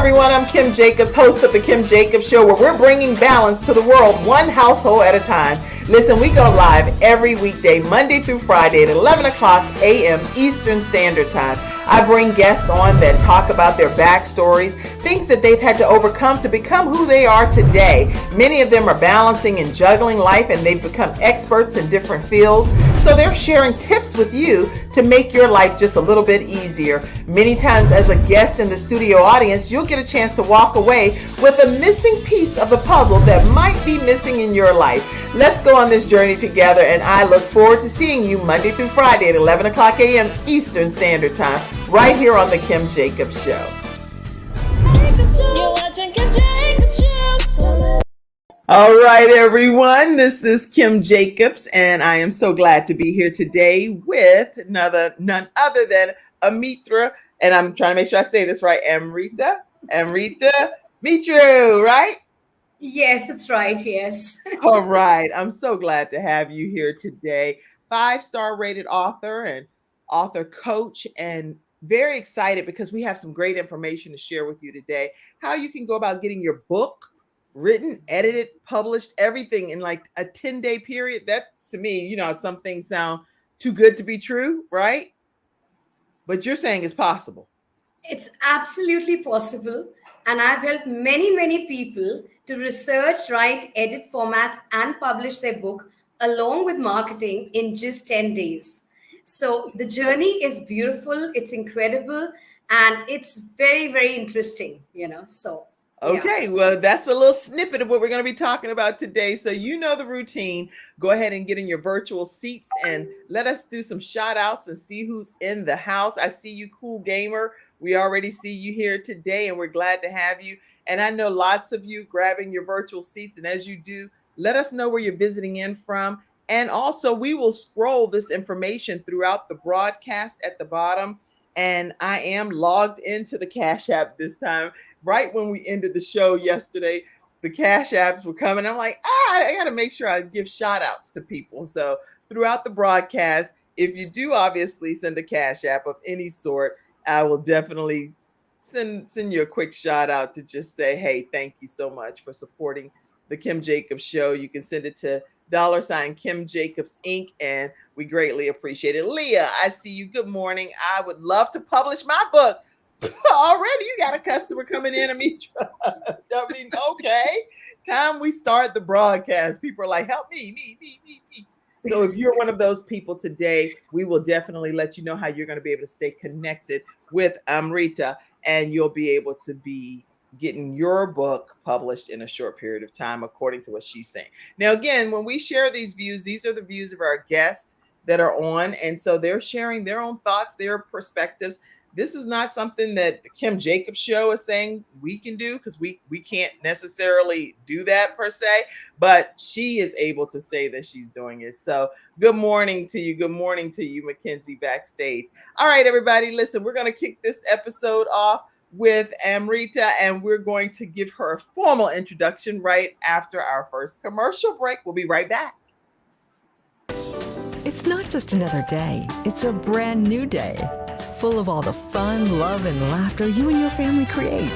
everyone. I'm Kim Jacobs, host of The Kim Jacobs Show, where we're bringing balance to the world one household at a time. Listen, we go live every weekday, Monday through Friday at 11 o'clock a.m. Eastern Standard Time. I bring guests on that talk about their backstories, things that they've had to overcome to become who they are today. Many of them are balancing and juggling life, and they've become experts in different fields. So they're sharing tips with you to make your life just a little bit easier. Many times as a guest in the studio audience, you'll get a chance to walk away with a missing piece of the puzzle that might be missing in your life. Let's go on this journey together, and I look forward to seeing you Monday through Friday at 11 o'clock a.m. Eastern Standard Time, right here on The Kim Jacobs Show. All right, everyone, this is Kim Jacobs, and I am so glad to be here today with none other than Amrita, and I'm trying to make sure I say this right, Amrita Mitru, right? Yes, that's right. Yes. All right. I'm so glad to have you here today. 5-star rated author and author coach, and very excited because we have some great information to share with you today. How you can go about getting your book written, edited, published, everything in like a 10-day period. That to me, some things sound too good to be true, right? But you're saying it's possible. It's absolutely possible. And I've helped many, many people to research, write, edit, format, and publish their book along with marketing in just 10 days. So the journey is beautiful, it's incredible, and it's very, very interesting, So, okay, yeah. well, that's a little snippet of what we're going to be talking about today. So you know the routine. Go ahead and get in your virtual seats and let us do some shout outs and see who's in the house. I see you, Cool Gamer. We already see you here today, and we're glad to have you. And I know lots of you grabbing your virtual seats. And as you do, let us know where you're visiting in from. And also, we will scroll this information throughout the broadcast at the bottom. And I am logged into the Cash App this time. Right when we ended the show yesterday, the Cash Apps were coming. I'm like, I got to make sure I give shout outs to people. So throughout the broadcast, if you do obviously send a Cash App of any sort, I will definitely send you a quick shout out to just say, hey, thank you so much for supporting the Kim Jacobs Show. You can send it to $Kim Jacobs Inc. And we greatly appreciate it. Leah, I see you. Good morning. I would love to publish my book. Already you got a customer coming in, Amitra. I mean, okay. Time we start the broadcast, people are like, help me. So if you're one of those people today, we will definitely let you know how you're going to be able to stay connected with Amrita, and you'll be able to be getting your book published in a short period of time, according to what she's saying. Now, again, when we share these views, these are the views of our guests that are on. And so they're sharing their own thoughts, their perspectives. This is not something that the Kim Jacobs Show is saying we can do, because we can't necessarily do that per se, but she is able to say that she's doing it. So good morning to you. Good morning to you, Mackenzie, backstage. All right, everybody, listen, we're going to kick this episode off with Amrita, and we're going to give her a formal introduction right after our first commercial break. We'll be right back. It's not just another day. It's a brand new day, full of all the fun, love, and laughter you and your family create.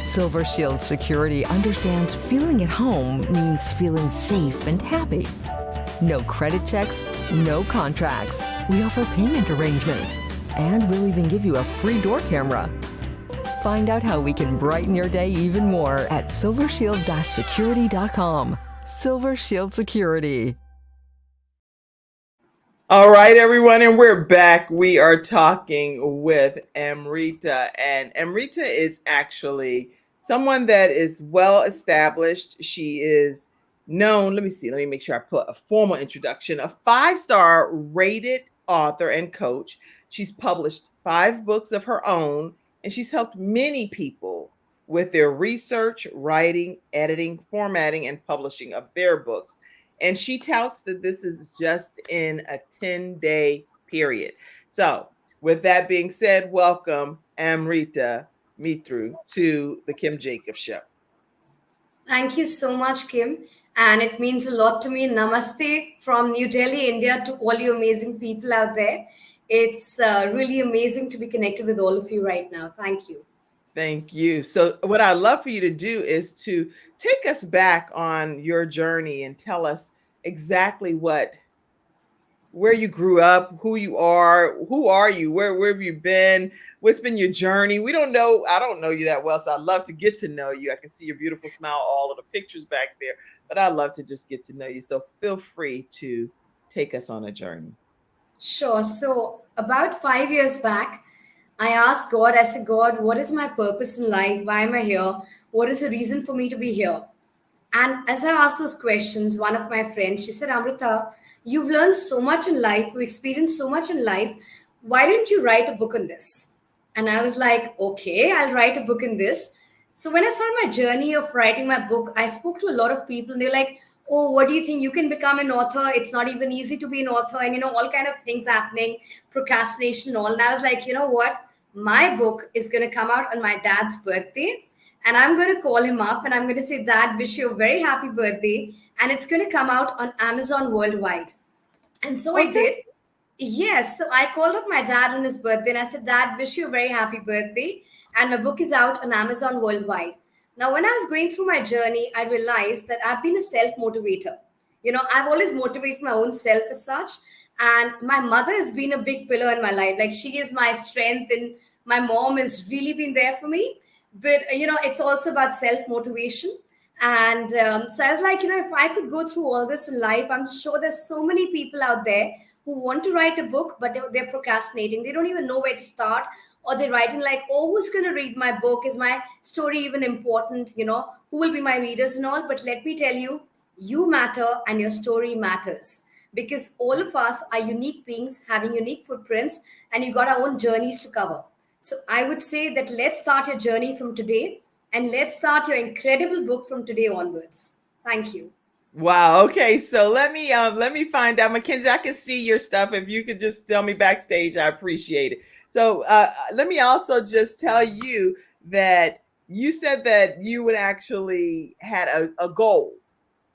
Silver Shield Security understands feeling at home means feeling safe and happy. No credit checks, no contracts. We offer payment arrangements, and we'll even give you a free door camera. Find out how we can brighten your day even more at silvershield-security.com. Silver Shield Security. All right, everyone, and we're back. We are talking with Amrita, and Amrita is actually someone that is well established. She is known, let me make sure I put a formal introduction, a 5-star rated author and coach. She's published 5 books of her own, and she's helped many people with their research, writing, editing, formatting, and publishing of their books. And she touts that this is just in a 10-day period. So with that being said, welcome Amrita Mitru to the Kim Jacobs Show. Thank you so much, Kim. And it means a lot to me. Namaste from New Delhi, India, to all you amazing people out there. It's really amazing to be connected with all of you right now. Thank you. Thank you. So, what I'd love for you to do is to take us back on your journey and tell us exactly where you grew up, who are you, where have you been, what's been your journey. We don't know, I don't know you that well, so I'd love to get to know you. I can see your beautiful smile, all of the pictures back there, but I'd love to just get to know you. So feel free to take us on a journey. Sure. So, about 5 years back, I asked God, I said, God, what is my purpose in life? Why am I here? What is the reason for me to be here? And as I asked those questions, one of my friends, she said, Amrita, you've learned so much in life, you experienced so much in life. Why don't you write a book on this? And I was like, okay, I'll write a book in this. So when I started my journey of writing my book, I spoke to a lot of people and they're like, oh, what do you think? You can become an author. It's not even easy to be an author. And, all kind of things happening, procrastination and all. And I was like, you know what? My book is going to come out on my dad's birthday. And I'm going to call him up and I'm going to say, Dad, wish you a very happy birthday. And it's going to come out on Amazon worldwide. And so I Okay. did. Yes. So I called up my dad on his birthday and I said, Dad, wish you a very happy birthday. And my book is out on Amazon worldwide. Now, when I was going through my journey, I realized that I've been a self motivator. I've always motivated my own self as such. And my mother has been a big pillar in my life. Like, she is my strength, and my mom has really been there for me. But, it's also about self motivation. And so I was like, if I could go through all this in life, I'm sure there's so many people out there who want to write a book, but they're procrastinating. They don't even know where to start, or they're writing like, oh, who's going to read my book? Is my story even important? Who will be my readers and all? But let me tell you, you matter and your story matters, because all of us are unique beings having unique footprints, and you got our own journeys to cover. So I would say that let's start your journey from today, and let's start your incredible book from today onwards. Thank you. Wow. Okay. So let me find out, Mackenzie. I can see your stuff. If you could just tell me backstage, I appreciate it. So let me also just tell you that you said that you would actually had a goal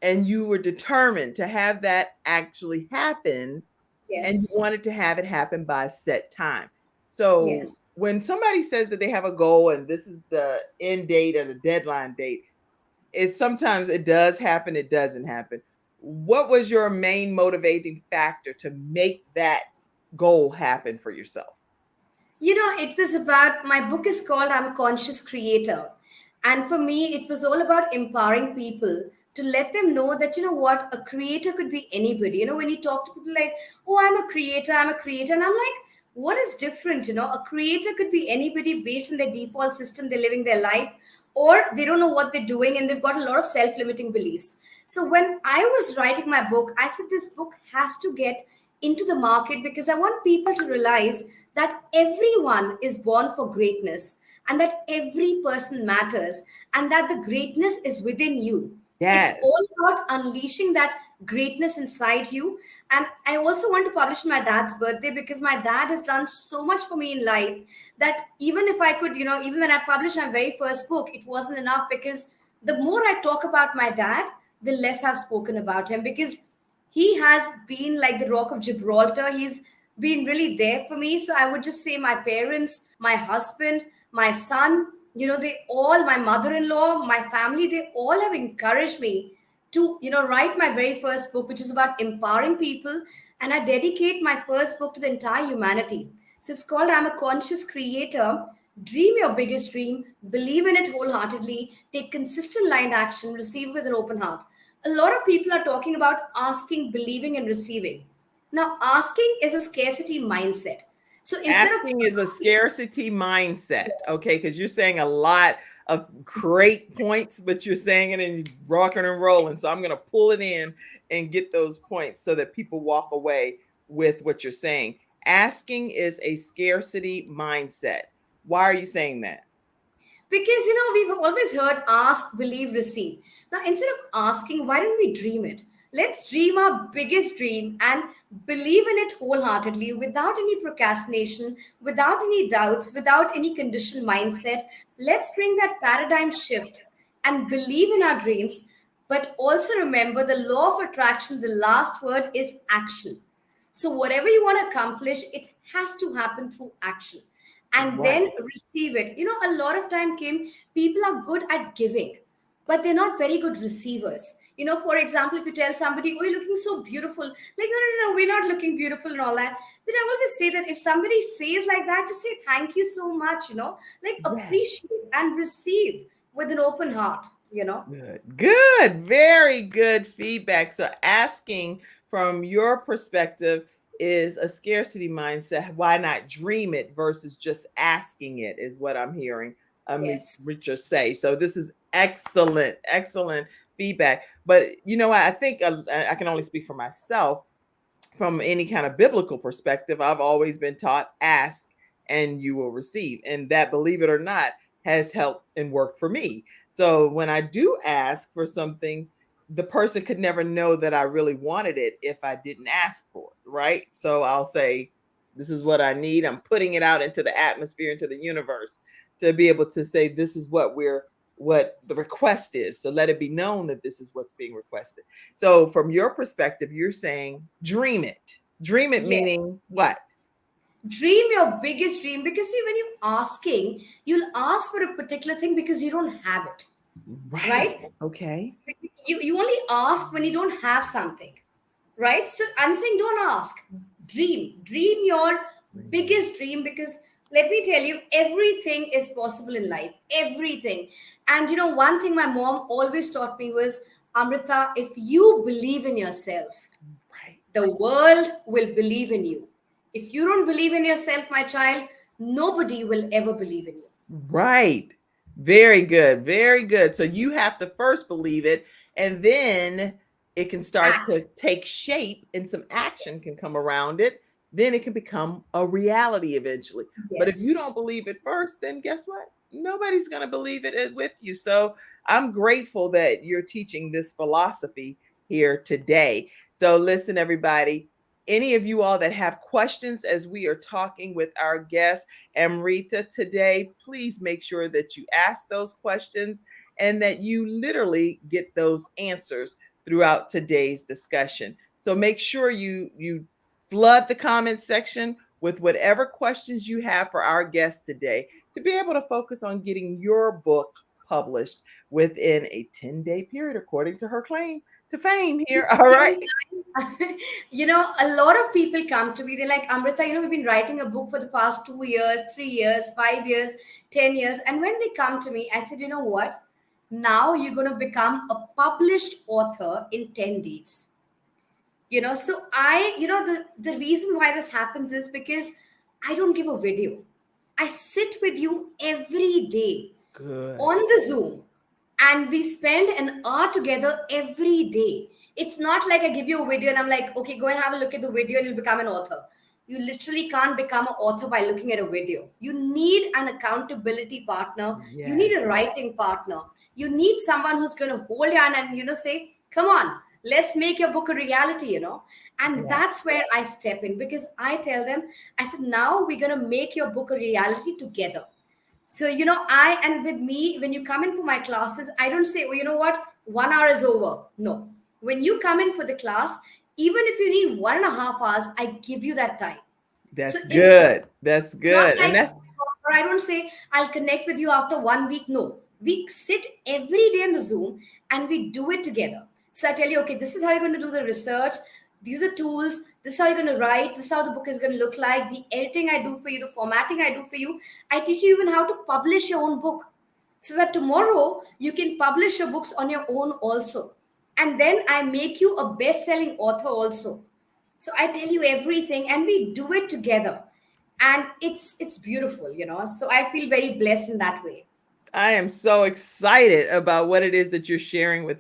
and you were determined to have that actually happen, and you Yes. wanted to have it happen by a set time. So Yes. when somebody says that they have a goal and this is the end date or the deadline date, it's sometimes it does happen, it doesn't happen. What was your main motivating factor to make that goal happen for yourself? It was about, my book is called I'm a Conscious Creator. And for me, it was all about empowering people to let them know that, what, a creator could be anybody. When you talk to people like, oh, I'm a creator. And I'm like, what is different? A creator could be anybody based on their default system, they're living their life, or they don't know what they're doing and they've got a lot of self limiting beliefs. So when I was writing my book, I said this book has to get into the market, because I want people to realize that everyone is born for greatness, and that every person matters, and that the greatness is within you. It's Yes. all about unleashing that greatness inside you. And I also want to publish my dad's birthday, because my dad has done so much for me in life that even if I could, even when I published my very first book, it wasn't enough, because the more I talk about my dad, the less I've spoken about him, because he has been like the rock of Gibraltar. He's been really there for me. So I would just say my parents, my husband, my son, they all, my mother-in-law, my family, they all have encouraged me to, write my very first book, which is about empowering people. And I dedicate my first book to the entire humanity. So it's called I'm a Conscious Creator. Dream your biggest dream, believe in it wholeheartedly, take consistent lined action, receive with an open heart. A lot of people are talking about asking, believing, and receiving. Now, asking is a scarcity mindset. So instead of Asking is a asking, scarcity mindset. yes, Okay. Because you're saying a lot of great points, but you're saying it and rocking and rolling. So I'm going to pull it in and get those points so that people walk away with what you're saying. Asking is a scarcity mindset. Why are you saying that? because we've always heard ask, believe, receive. Now, instead of asking, why don't we dream it? Let's dream our biggest dream and believe in it wholeheartedly, without any procrastination, without any doubts, without any conditioned mindset. Let's bring that paradigm shift and believe in our dreams, but also remember the law of attraction. The last word is action. So, whatever you want to accomplish, it has to happen through action. and Right. then receive it. A lot of time, Kim, people are good at giving, but they're not very good receivers. For example, if you tell somebody, oh, you're looking so beautiful, like, no, no, no, we're not looking beautiful and all that. But I always say that if somebody says like that, just say thank you so much, like Yes. appreciate and receive with an open heart. Good. Good. Very good feedback. So asking from your perspective is a scarcity mindset. Why not dream it versus just asking it is what I'm hearing Yes. Richard say. So this is excellent, excellent feedback. But I think I can only speak for myself. From any kind of biblical perspective, I've always been taught ask and you will receive. And that, believe it or not, has helped and worked for me. So when I do ask for some things, the person could never know that I really wanted it if I didn't ask for it. Right. So I'll say, this is what I need. I'm putting it out into the atmosphere, into the universe to be able to say, this is what the request is. So let it be known that this is what's being requested. So from your perspective, you're saying dream it. Dream it Yes. meaning what? Dream your biggest dream, because see, when you'll ask for a particular thing because you don't have it, Right. right? Okay. You only ask when you don't have something, right? So I'm saying don't ask, dream your biggest dream, because let me tell you, everything is possible in life, everything. And one thing my mom always taught me was, Amrita, if you believe in yourself, Right. the world will believe in you. If you don't believe in yourself, my child, nobody will ever believe in you. Right. Very good. Very good. So you have to first believe it, and then it can start Act. to take shape and some action Yes. can come around it. Then it can become a reality eventually. But if you don't Yes. believe it first, then guess what? Nobody's going to believe it with you. So I'm grateful that you're teaching this philosophy here today. So listen, everybody, any of you all that have questions as we are talking with our guest, Amrita, today, please make sure that you ask those questions and that you literally get those answers throughout today's discussion. So make sure you flood the comment section with whatever questions you have for our guest today to be able to focus on getting your book published within a 10-day period, according to her claim to fame here. All right. A lot of people come to me, they're like, Amrita, we've been writing a book for the past 2 years, 3 years, 5 years, 10 years. And when they come to me, I said, you know what? Now you're going to become a published author in 10 days. So the reason why this happens is because I don't give a video. I sit with you every day Good. on the Zoom, and we spend an hour together every day. It's not like I give you a video and I'm like, okay, go and have a look at the video and you'll become an author. You literally can't become an author by looking at a video. You need an accountability partner. You Yes. need a writing partner. You need someone who's going to hold your hand and, say, come on, let's make your book a reality. And Yes. that's where I step in, because I tell them, I said, now we're going to make your book a reality together. So, and with me, when you come in for my classes, I don't say, oh, you know what, 1 hour is over. No. When you come in for the class, even if you need 1.5 hours, I give you that time. So That's if good. That's it's not good. And like, that's or I don't say, I'll connect with you after 1 week. No. We sit every day in the Zoom and we do it together. So I tell you, okay, this is how you're going to do the research. These are the tools. This is how you're going to write. This is how the book is going to look like. The editing I do for you, the formatting I do for you. I teach you even how to publish your own book, so that tomorrow you can publish your books on your own also. And then I make you a best-selling author also. So I tell you everything and we do it together. And it's beautiful. So I feel very blessed in that way. I am so excited about what it is that you're sharing with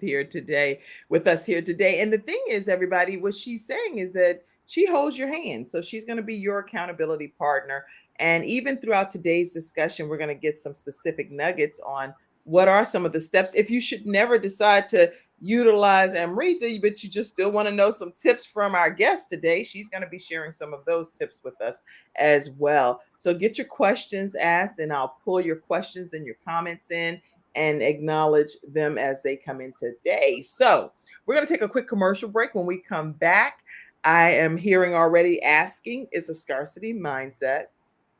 us here today. And the thing is, everybody, what she's saying is that she holds your hand. So she's going to be your accountability partner. And even throughout today's discussion, we're going to get some specific nuggets on what are some of the steps. If you should never decide to utilize Amrita, but you just still want to know some tips from our guest today, she's going to be sharing some of those tips with us as well. So get your questions asked, and I'll pull your questions and your comments in and acknowledge them as they come in today. So we're going to take a quick commercial break. When we come back, I am hearing already asking is a scarcity mindset.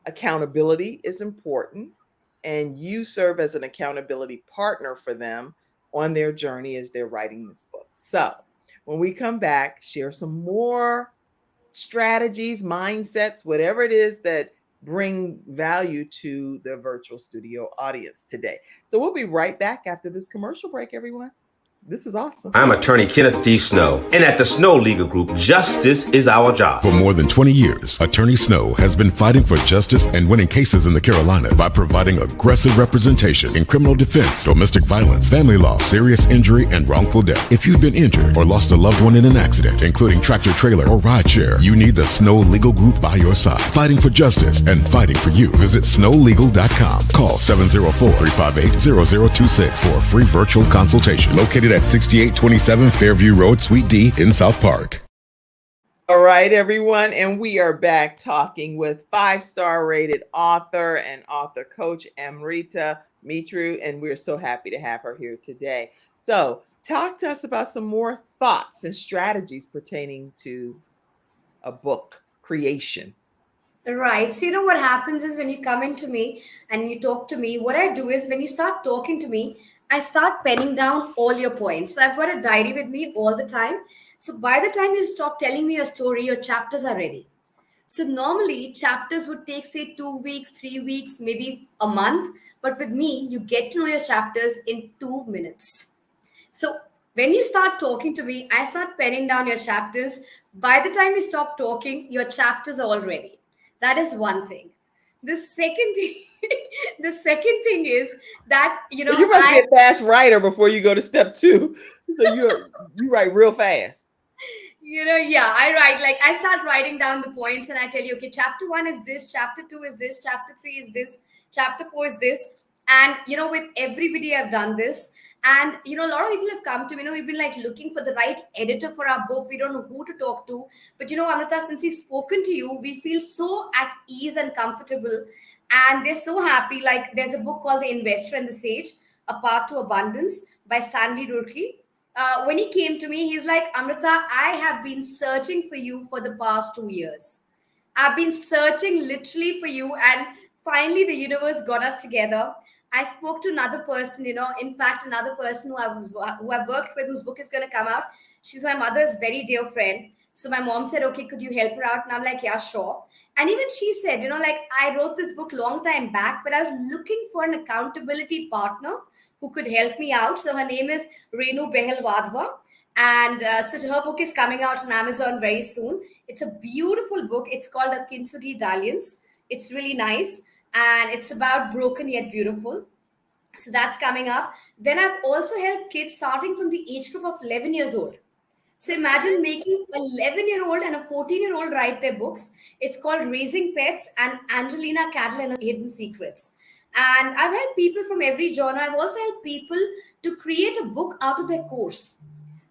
accountability is important, and you serve as an accountability partner for them on their journey as they're writing this book. So when we come back, share some more strategies, mindsets, whatever it is that bring value to the virtual studio audience today. So we'll be right back after this commercial break, everyone. This is awesome. I'm attorney Kenneth D. Snow, and at the Snow Legal Group, justice is our job. For more than 20 years, Attorney Snow has been fighting for justice and winning cases in the Carolinas by providing aggressive representation in criminal defense, domestic violence, family law, serious injury, and wrongful death. If you've been injured or lost a loved one in an accident, including tractor trailer or rideshare, you need the Snow Legal Group by your side, fighting for justice and fighting for you. Visit snowlegal.com. Call 704-358-0026 for a free virtual consultation. Located at 6827 Fairview Road, Suite D in South Park. All right, everyone. And we are back talking with 5-star rated author and author coach Amrita Mitru. And we're so happy to have her here today. So talk to us about some more thoughts and strategies pertaining to a book creation. Right. So, what happens is when you come into me and you talk to me, what I do is when you start talking to me, I start penning down all your points. So I've got a diary with me all the time. So by the time you stop telling me your story, your chapters are ready. So normally chapters would take, say, 2 weeks, 3 weeks, maybe a month. But with me, you get to know your chapters in 2 minutes. So when you start talking to me, I start penning down your chapters. By the time you stop talking, your chapters are all ready. That is one thing. The second thing is that, you must be a fast writer before you go to step 2. So you write real fast. Yeah, I write, like I start writing down the points and I tell you, okay, chapter 1 is this, chapter 2 is this, chapter 3 is this, chapter 4 is this. And, with everybody I've done this. And, a lot of people have come to me, we've been like looking for the right editor for our book. We don't know who to talk to. But, Amrita, since we've spoken to you, we feel so at ease and comfortable. And they're so happy. Like there's a book called The Investor and the Sage, A Path to Abundance by Stanley Durkee. When he came to me, he's like, Amrita, I have been searching for you for the past 2 years. I've been searching literally for you. And finally, the universe got us together. I spoke to another person, in fact, another person who I've worked with, whose book is going to come out. She's my mother's very dear friend. So my mom said, okay, could you help her out? And I'm like, yeah, sure. And even she said, I wrote this book long time back, but I was looking for an accountability partner who could help me out. So her name is Renu Behel Wadhwa. And so her book is coming out on Amazon very soon. It's a beautiful book. It's called A Kintsugi Dalliance. It's really nice. And it's about broken yet beautiful. So that's coming up. Then I've also helped kids starting from the age group of 11 years old. So imagine making an 11-year-old and a 14-year-old write their books. It's called Raising Pets and Angelina Cattle and Her Hidden Secrets. And I've helped people from every genre. I've also helped people to create a book out of their course.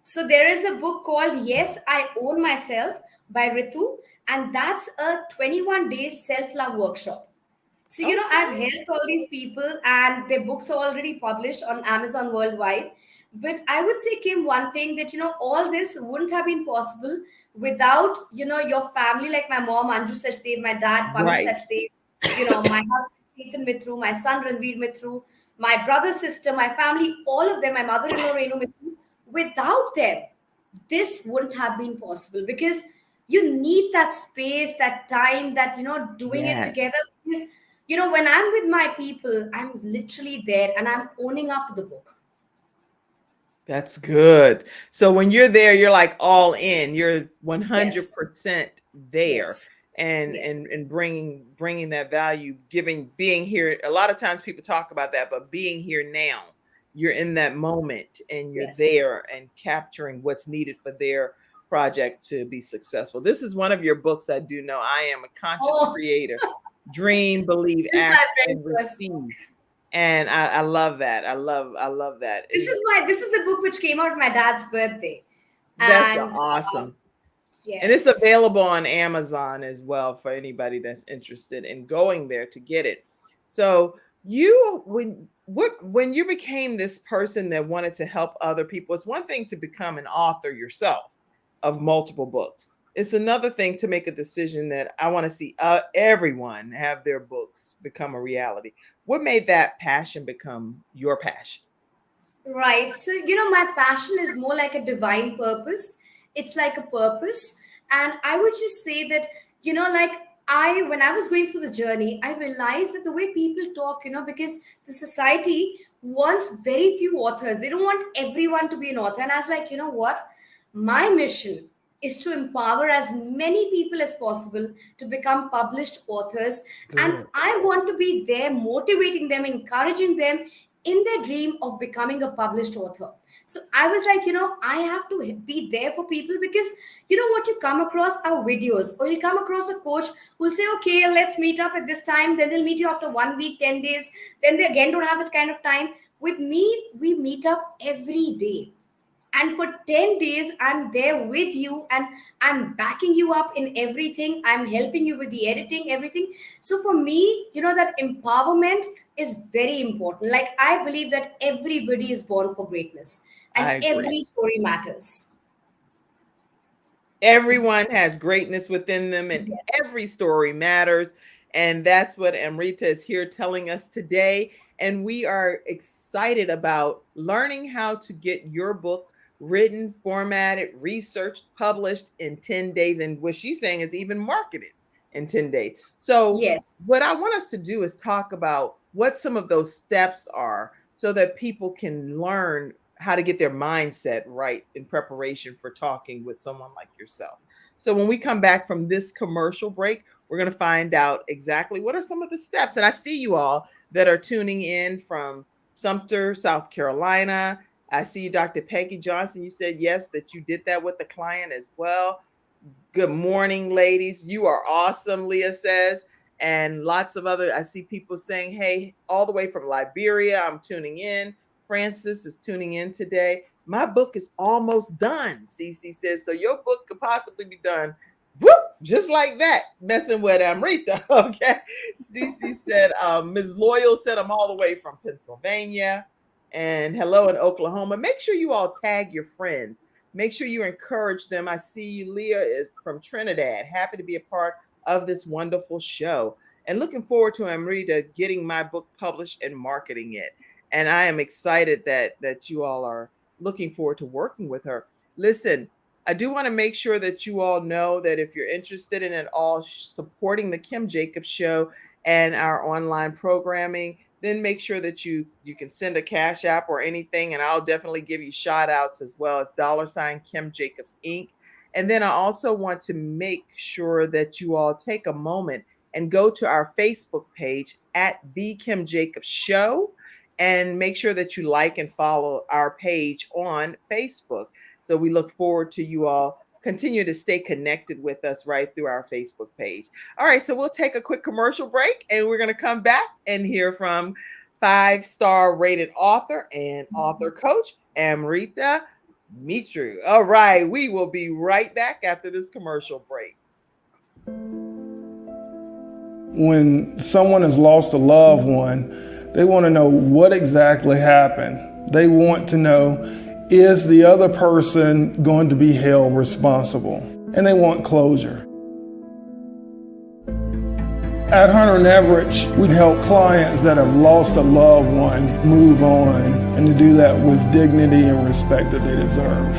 So there is a book called Yes, I Own Myself by Ritu. And that's a 21-day self-love workshop. So, I've helped all these people and their books are already published on Amazon worldwide. But I would say, Kim, one thing that, all this wouldn't have been possible without, your family, like my mom, Anju Sachdev, my dad, Pamit Sachdev, my husband, Ketan Mitru, my son, Ranveer Mitru, my brother, sister, my family, all of them, my mother-in-law, Renu Mitru. Without them, this wouldn't have been possible because you need that space, that time, that, doing it together. Because, when I'm with my people, I'm literally there and I'm owning up to the book. That's good. So when you're there, you're like all in. You're 100% there, Yes. and bringing that value, being here. A lot of times people talk about that, but being here now, you're in that moment and you're there and capturing what's needed for their project to be successful. This is one of your books. I do know. I am a conscious creator. Dream, believe, act, and receive. And I love that. I love that. This is the book which came out my dad's birthday. That's awesome. Yes. And it's available on Amazon as well for anybody that's interested in going there to get it. So when you became this person that wanted to help other people, it's one thing to become an author yourself of multiple books, It's another thing to make a decision that I want to see everyone have their books become a reality. What made that passion become your passion? Right. So, my passion is more like a divine purpose. It's like a purpose. And I would just say that, like when I was going through the journey, I realized that the way people talk, because the society wants very few authors, they don't want everyone to be an author. And I was like, you know what? My mission is to empower as many people as possible to become published authors. And Good. I want to be there motivating them, encouraging them in their dream of becoming a published author. So I was like, I have to be there for people, because what, you come across our videos, or you come across a coach who'll say, okay, let's meet up at this time. Then they'll meet you after 1 week, 10 days. Then they again don't have that kind of time. With me, we meet up every day, and for 10 days I'm there with you, and I'm backing you up in everything. I'm helping you with the editing, everything. So for me, that empowerment is very important. Like, I believe that everybody is born for greatness, and I agree. every story matters. Everyone has greatness within them, and Yes. every story matters. And that's what Amrita is here telling us today. And we are excited about learning how to get your book written, formatted, researched, published in 10 days. And what she's saying is even marketed in 10 days. So, Yes. what I want us to do is talk about what some of those steps are so that people can learn how to get their mindset right in preparation for talking with someone like yourself. So when we come back from this commercial break, we're going to find out exactly what are some of the steps. And I see you all that are tuning in from Sumter, South Carolina. I see you, Dr. Peggy Johnson. You said yes, that you did that with the client as well. Good morning, ladies. You are awesome, Leah says. And lots of other, I see people saying, hey, all the way from Liberia, I'm tuning in. Francis is tuning in today. My book is almost done, Cece says. So your book could possibly be done, whoop, just like that, messing with Amrita, okay? Cece said, Ms. Loyal said, I'm all the way from Pennsylvania. And hello in Oklahoma. Make sure you all tag your friends. Make sure you encourage them. I see you, Leah, from Trinidad. Happy to be a part of this wonderful show. And looking forward to Amrita getting my book published and marketing it. And I am excited that you all are looking forward to working with her. Listen, I do want to make sure that you all know that if you're interested in at all supporting the Kim Jacobs Show and our online programming, then make sure that you can send a Cash App or anything, and I'll definitely give you shout outs as well as $ Kim Jacobs Inc. And then I also want to make sure that you all take a moment and go to our Facebook page at The Kim Jacobs Show, and make sure that you like and follow our page on Facebook. So we look forward to you all continue to stay connected with us right through our Facebook page. All right, so we'll take a quick commercial break, and we're going to come back and hear from 5-star rated author and author coach Amrita Mitru. All right, we will be right back after this commercial break. When someone has lost a loved one, they want to know what exactly happened. They want to know, is the other person going to be held responsible? And they want closure. At Hunter and Everett, we help clients that have lost a loved one move on, and to do that with dignity and respect that they deserve.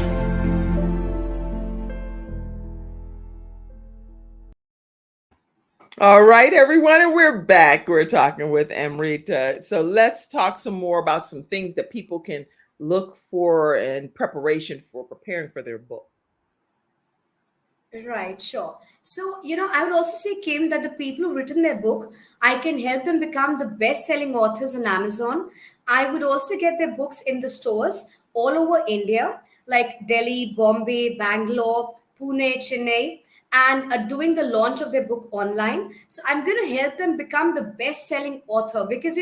All right, everyone, and we're back. We're talking with Amrita. So let's talk some more about some things that people can look for in preparation for preparing for their book. Right, sure. So, I would also say, Kim, that the people who've written their book, I can help them become the best-selling authors on Amazon. I would also get their books in the stores all over India, like Delhi, Bombay, Bangalore, Pune, Chennai, and doing the launch of their book online. So I'm going to help them become the best-selling author, because,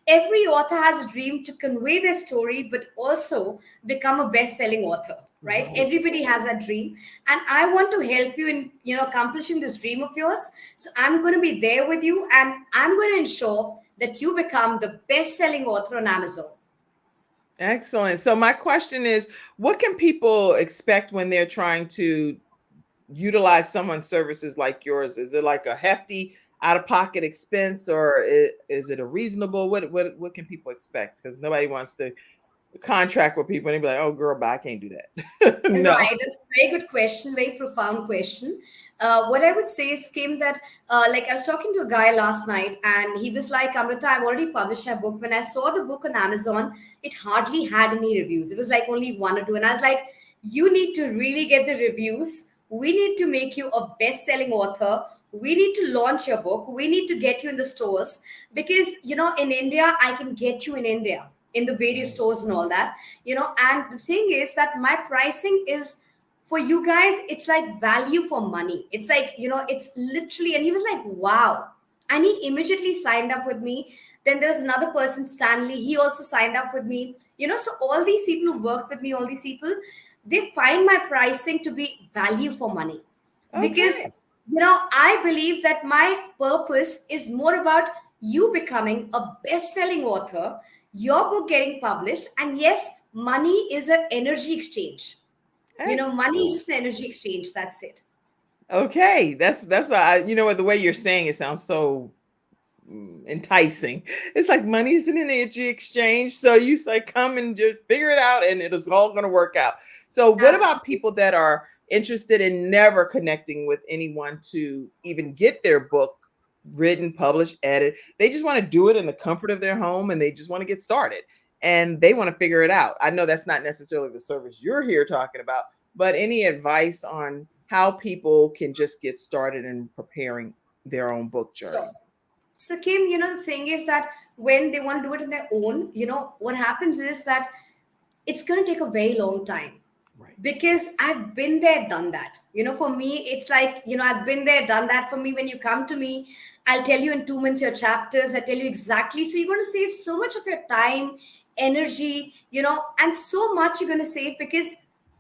every author has a dream to convey their story, but also become a best-selling author. Right? Everybody has that dream. And I want to help you in, accomplishing this dream of yours. So I'm going to be there with you, and I'm going to ensure that you become the best-selling author on Amazon. Excellent. So my question is, what can people expect when they're trying to utilize someone's services like yours? Is it like a hefty out-of-pocket expense, or is it a reasonable? What can people expect? Because nobody wants to contract with people and be like, "Oh, girl, bye, I can't do that." No. Right, that's a very good question, very profound question. What I would say is, Kim, that like I was talking to a guy last night, and he was like, Amrita, I've already published my book. When I saw the book on Amazon, it hardly had any reviews. It was like only one or two. And I was like, you need to really get the reviews. We need to make you a best-selling author. We need to launch your book. We need to get you in the stores because, in India, I can get you in India in the various stores and all that, and the thing is that my pricing is for you guys, it's like value for money. It's like, it's literally, and he was like, wow. And he immediately signed up with me. Then there's another person, Stanley. He also signed up with me. So all these people who worked with me, all these people, they find my pricing to be value for money. Because, Okay. I believe that my purpose is more about you becoming a best-selling author, your book getting published, and yes, money is an energy exchange. Money is Excellent. just an energy exchange. That's it. Okay, that's you know what, the way you're saying it sounds so enticing. It's like money is an energy exchange. So you say, come and just figure it out, and it is all going to work out. So, what about Absolutely. people that are interested in never connecting with anyone to even get their book written, published, edited? They just want to do it in the comfort of their home, and they just want to get started, and they want to figure it out. I know that's not necessarily the service you're here talking about, but any advice on how people can just get started in preparing their own book journey? Sure. So, Kim, the thing is that when they want to do it on their own, what happens is that it's going to take a very long time Right. because I've been there, done that. For me, it's like, I've been there, done that. For me, when you come to me, I'll tell you in 2 minutes your chapters. I tell you exactly. So you're going to save so much of your time, energy, and so much you're going to save because,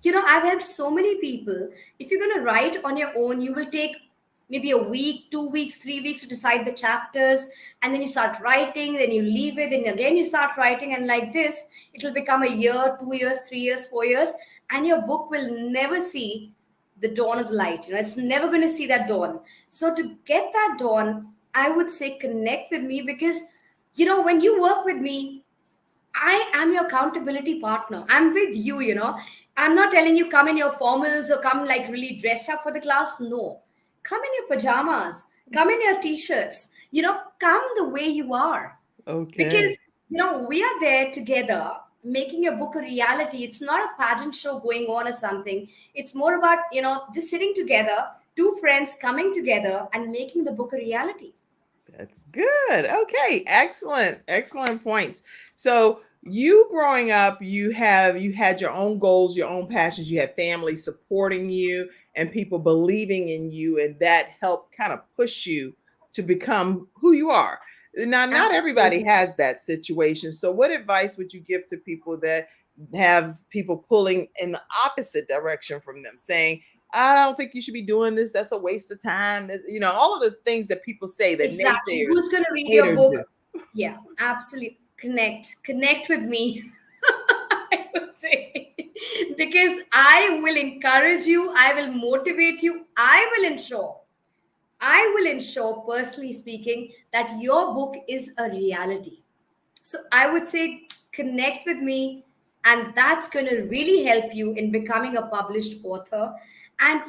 I've helped so many people. If you're going to write on your own, you will take maybe a week, 2 weeks, 3 weeks to decide the chapters. And then you start writing, then you leave it, and again you start writing. And like this, it'll become a year, 2 years, 3 years, 4 years, and your book will never see the dawn of the light. It's never going to see that dawn. So to get that dawn, I would say connect with me because, when you work with me, I am your accountability partner. I'm with you, I'm not telling you come in your formals or come like really dressed up for the class. No. Come in your pajamas, come in your t-shirts, come the way you are. Okay. Because, we are there together making your book a reality. It's not a pageant show going on or something. It's more about, just sitting together, two friends coming together and making the book a reality. That's good. Okay, excellent. Excellent points. So, you growing up, you had your own goals, your own passions, you had family supporting you and people believing in you, and that helped kind of push you to become who you are. Now, not everybody Absolutely. has that situation. So, what advice would you give to people that have people pulling in the opposite direction from them, saying, I don't think you should be doing this. That's a waste of time. All of the things that people say that Exactly. naysayers, Who's going to read your haters book? do. Yeah, absolutely. Connect with me. I would say because I will encourage you, I will motivate you, I will ensure, personally speaking, that your book is a reality. So I would say connect with me, and that's going to really help you in becoming a published author. And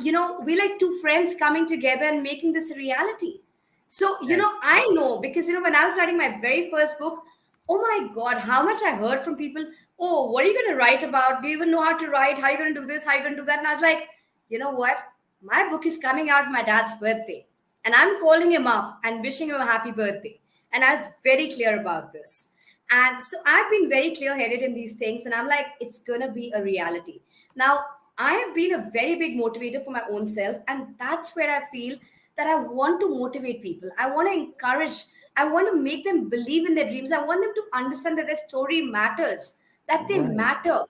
we like two friends coming together and making this a reality. So I know because when I was writing my very first book, oh my God, how much I heard from people. Oh, what are you going to write about? Do you even know how to write? How are you going to do this? How are you going to do that? And I was like, you know what? My book is coming out my dad's birthday, and I'm calling him up and wishing him a happy birthday. And I was very clear about this. And so I've been very clear headed in these things. And I'm like, it's going to be a reality. Now, I have been a very big motivator for my own self. And that's where I feel that I want to motivate people. I want to encourage, I want to make them believe in their dreams. I want them to understand that their story matters, that they Right. matter,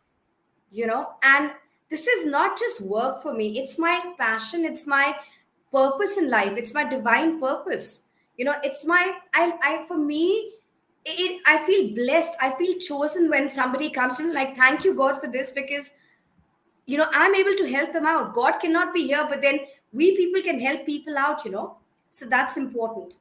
and this is not just work for me. It's my passion. It's my purpose in life. It's my divine purpose. It's my, for me, I feel blessed. I feel chosen when somebody comes to me like, thank you, God, for this, because I'm able to help them out. God cannot be here, but then we people can help people out. So that's important.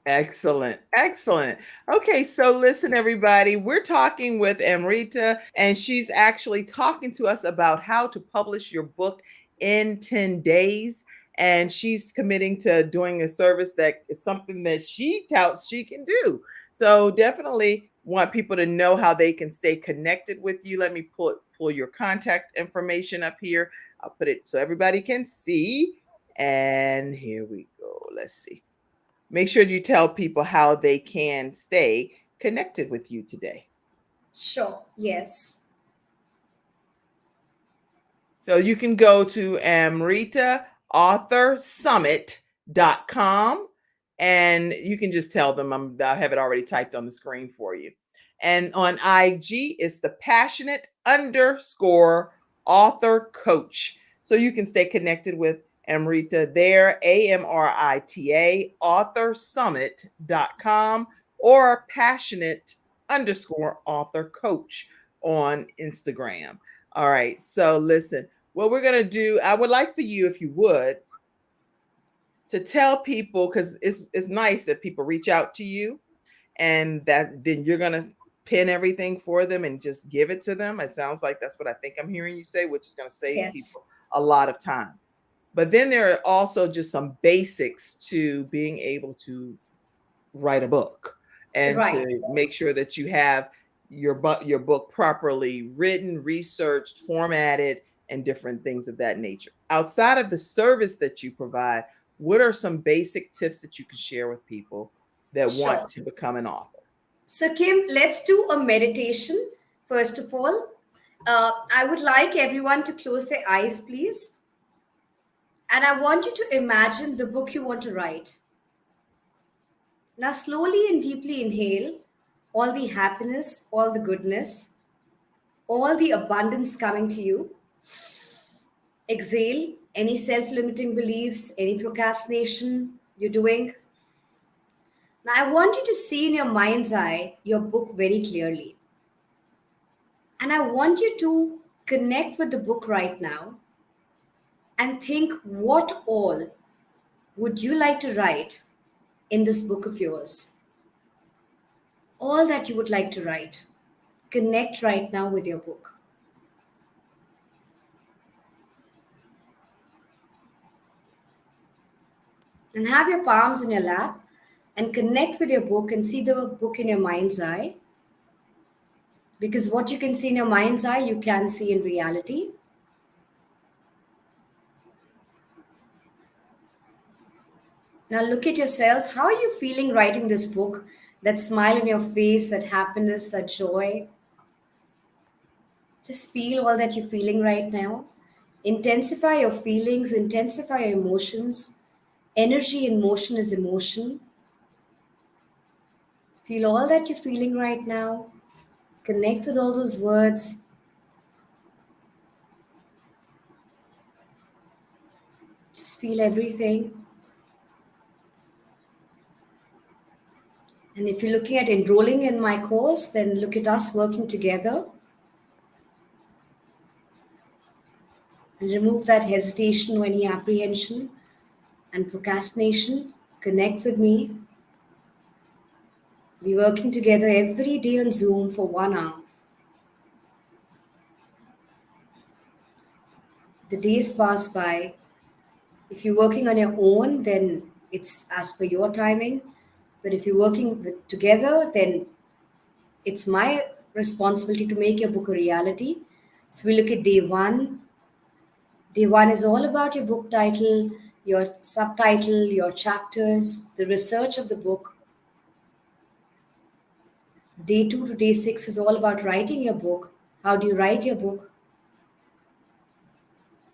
Excellent. Excellent. Okay, so listen, everybody, we're talking with Amrita, and she's actually talking to us about how to publish your book in 10 days. And she's committing to doing a service that is something that she touts she can do. So definitely want people to know how they can stay connected with you. Let me pull your contact information up here. I'll put it so everybody can see. And here we go. Let's see. Make sure you tell people how they can stay connected with you today. Sure. Yes. So you can go to amritaauthorsummit.com and you can just tell them I have it already typed on the screen for you. And on IG, it's the passionate_author coach. So you can stay connected with Amrita there, AMRITA authorsummit.com or passionate_author coach on Instagram. All right. So listen, what we're going to do, I would like for you, if you would, to tell people, because it's nice that people reach out to you and that then you're going to pin everything for them and just give it to them. It sounds like that's what I think I'm hearing you say, which is going to save Yes. people a lot of time. But then there are also just some basics to being able to write a book and Right. to make sure that you have your book properly written, researched, formatted, and different things of that nature. Outside of the service that you provide, what are some basic tips that you can share with people that want to become an author? So, Kim, let's do a meditation. First of all, I would like everyone to close their eyes, please. And I want you to imagine the book you want to write. Now, slowly and deeply inhale all the happiness, all the goodness, all the abundance coming to you. Exhale any self-limiting beliefs, any procrastination you're doing. Now, I want you to see in your mind's eye your book very clearly. And I want you to connect with the book right now and think, what all would you like to write in this book of yours? All that you would like to write. Connect right now with your book. And have your palms in your lap and connect with your book and see the book in your mind's eye. Because what you can see in your mind's eye, you can see in reality. Now look at yourself. How are you feeling writing this book? That smile on your face, that happiness, that joy. Just feel all that you're feeling right now. Intensify your feelings, intensify your emotions. Energy in motion is emotion. Feel all that you're feeling right now. Connect with all those words. Just feel everything. And if you're looking at enrolling in my course, then look at us working together. And remove that hesitation or any apprehension and procrastination. Connect with me. We're working together every day on Zoom for 1 hour. The days pass by. If you're working on your own, then it's as per your timing. But if you're working together, then it's my responsibility to make your book a reality. So we look at day 1. Day 1 is all about your book title, your subtitle, your chapters, the research of the book. Day 2 to day 6 is all about writing your book. How do you write your book?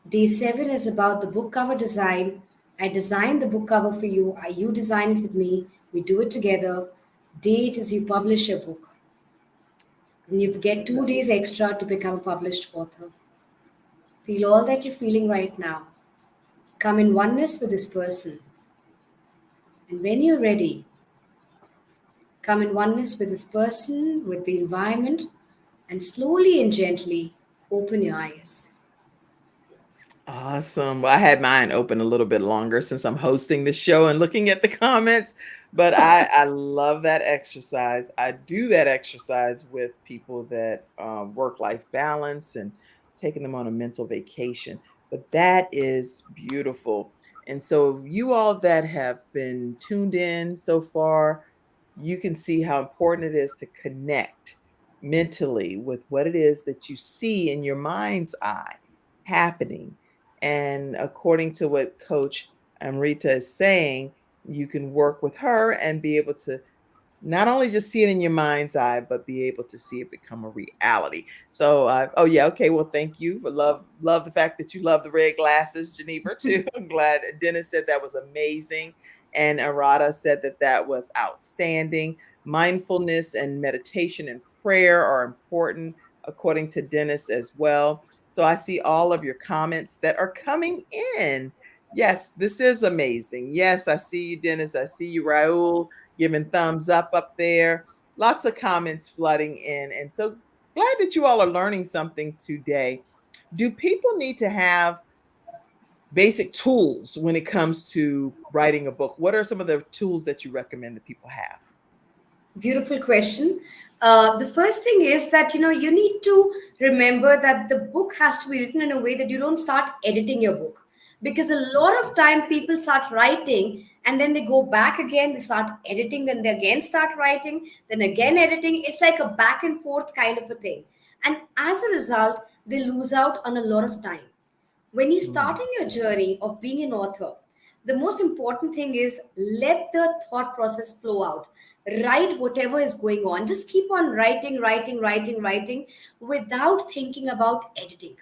Day 7 is about the book cover design. I designed the book cover for you. You design it with me. We do it together. Day 8 is you publish your book. And you get 2 days extra to become a published author. Feel all that you're feeling right now. Come in oneness with this person. And when you're ready, come in oneness with this person, with the environment, and slowly and gently Open your eyes. Awesome. Well, I had mine open a little bit longer since I'm hosting the show and looking at the comments, but I love that exercise. I do that exercise with people that work-life balance and taking them on a mental vacation. But that is beautiful. And so you all that have been tuned in so far, you can see how important it is to connect mentally with what it is that you see in your mind's eye happening. And according to what Coach Amrita is saying, you can work with her and be able to not only just see it in your mind's eye, but be able to see it become a reality. So, oh yeah, okay. Well, thank you for love the fact that you love the red glasses, Geneva. Too. I'm glad. Dennis said that was amazing, and Arata said that that was outstanding. Mindfulness and meditation and prayer are important, according to Dennis as well. So I see all of your comments that are coming in. Yes, this is amazing. Yes, I see you, Dennis. I see you, Raul, giving thumbs up there. Lots of comments flooding in. And so glad that you all are learning something today. Do people need to have basic tools when it comes to writing a book? What are some of the tools that you recommend that people have? Beautiful question. The first thing is that you need to remember that the book has to be written in a way that you don't start editing your book, because a lot of time people start writing and then they go back again, they start editing, then they again start writing, then again editing. It's like a back and forth kind of a thing, and as a result they lose out on a lot of time. When you're starting your journey of being an author, the most important thing is let the thought process flow out. Write whatever is going on. Just keep on writing, writing, writing, writing without thinking about editing.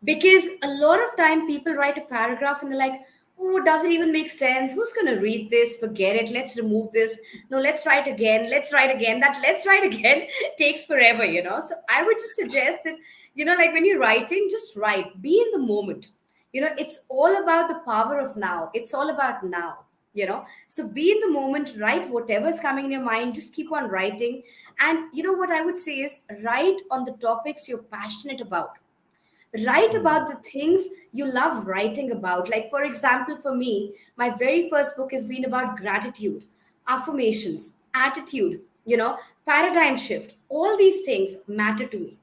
Because a lot of time people write a paragraph and they're like, oh, does it even make sense? Who's going to read this? Forget it. Let's remove this. No, let's write again. Let's write again. That let's write again takes forever. So I would just suggest that, like when you're writing, just write. Be in the moment. It's all about the power of now. It's all about now. So be in the moment, write whatever's coming in your mind. Just keep on writing. And what I would say is write on the topics you're passionate about. Write about the things you love writing about. Like, for example, for me, my very first book has been about gratitude, affirmations, attitude, paradigm shift. All these things matter to me.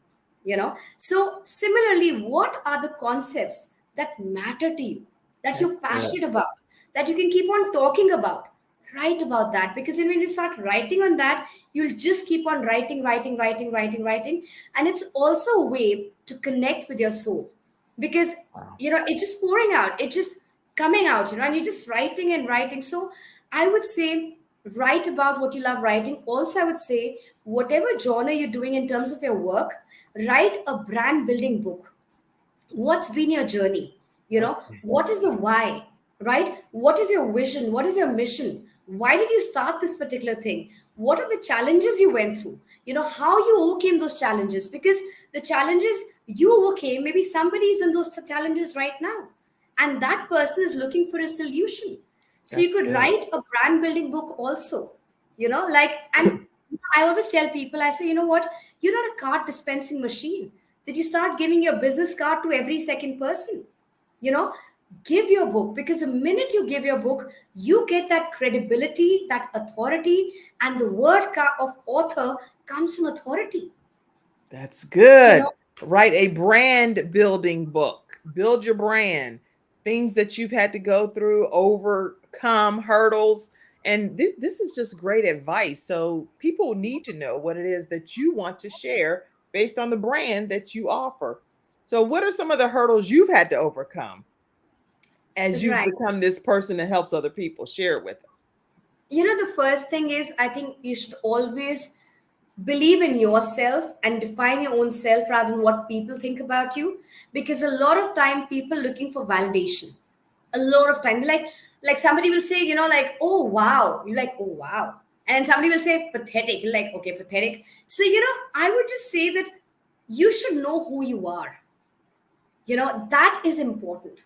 So, similarly, what are the concepts that matter to you, that you're passionate about, that you can keep on talking about? Write about that, because then when you start writing on that, you'll just keep on writing, writing, writing, writing, writing. And it's also a way to connect with your soul, because it's just pouring out, it's just coming out, and you're just writing and writing. So I would say write about what you love writing. Also, I would say whatever genre you're doing in terms of your work, write a brand building book. What's been your journey? What is the why? Right? What is your vision? What is your mission? Why did you start this particular thing? What are the challenges you went through? How you overcame those challenges, because the challenges you overcame, maybe somebody is in those challenges right now, and that person is looking for a solution. So you That's could good. write a brand building book also. And I always tell people, I say, what? You're not a card dispensing machine that you start giving your business card to every second person. you know Give your book, because the minute you give your book, you get that credibility, that authority, and the of author comes from authority. That's you good. know Write a brand building book. Build your brand. Things that you've had to go through, overcome hurdles. And this is just great advice. So people need to know what it is that you want to share based on the brand that you offer. So what are some of the hurdles you've had to overcome as you've right. become this person that helps other people? Share it with us. The first thing is, I think you should always believe in yourself and define your own self rather than what people think about you, because a lot of time people looking for validation. A lot of time, like somebody will say, like, oh wow, you're like, oh wow, and somebody will say pathetic, you're like, okay, pathetic. So I would just say that you should know who you are. That is important.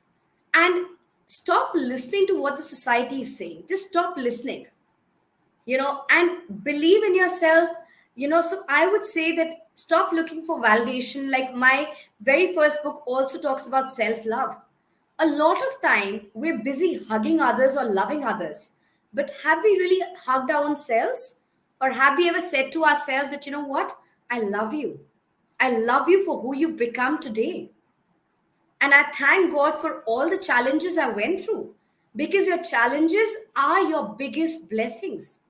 And stop listening to what the society is saying. Just stop listening. And believe in yourself. So I would say that stop looking for validation. Like my very first book also talks about self love. A lot of time we're busy hugging others or loving others, but have we really hugged our own selves? Or have we ever said to ourselves that, you know what? I love you. I love you for who you've become today. And I thank God for all the challenges I went through, because your challenges are your biggest blessings.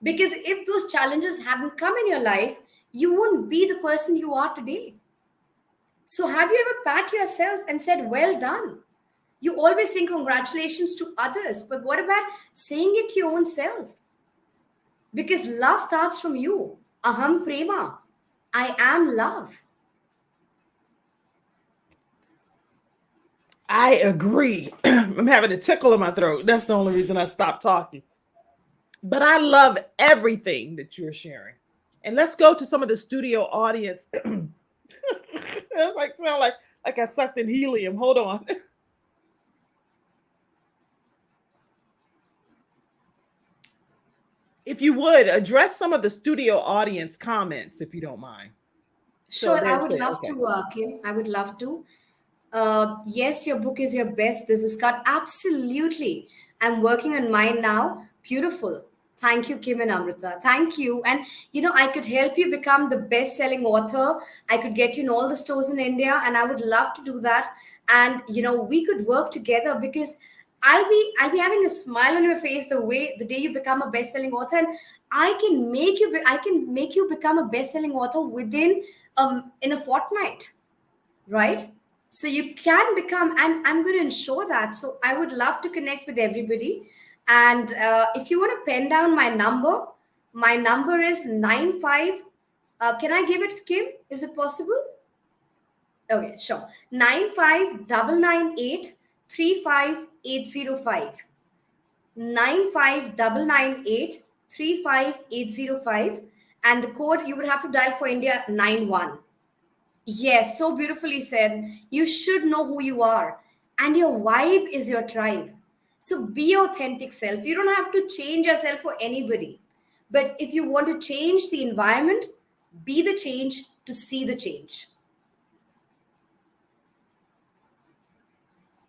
Because if those challenges hadn't come in your life, you wouldn't be the person you are today. So, have you ever pat yourself and said, well done? You always say congratulations to others, but what about saying it to your own self? Because love starts from you. Aham prema. I am love. I agree. I'm having a tickle in my throat. That's the only reason I stopped talking. But I love everything that you're sharing. And let's go to some of the studio audience. It's like sound like I sucked in helium. Hold on. If you would address some of the studio audience comments, if you don't mind. So Sure, I there's would it. love Okay. to, Kim. I would love to. Yes, your book is your best business card. Absolutely. I'm working on mine now. Beautiful. Thank you, Kim and Amrita. Thank you. And I could help you become the best-selling author. I could get you in all the stores in India, and I would love to do that. And we could work together, because I'll be having a smile on your face the day you become a best-selling author, and I can make you become a best-selling author within in a fortnight, right? So you can become, and I'm going to ensure that. So I would love to connect with everybody. And if you want to pen down my number is 95. Can I give it, Kim? Is it possible? Okay, sure. 9599835805. 9599835805. And the code you would have to dial for India, 91. Yes, so beautifully said. You should know who you are, and your vibe is your tribe. So be your authentic self. You don't have to change yourself for anybody. But if you want to change the environment, be the change to see the change.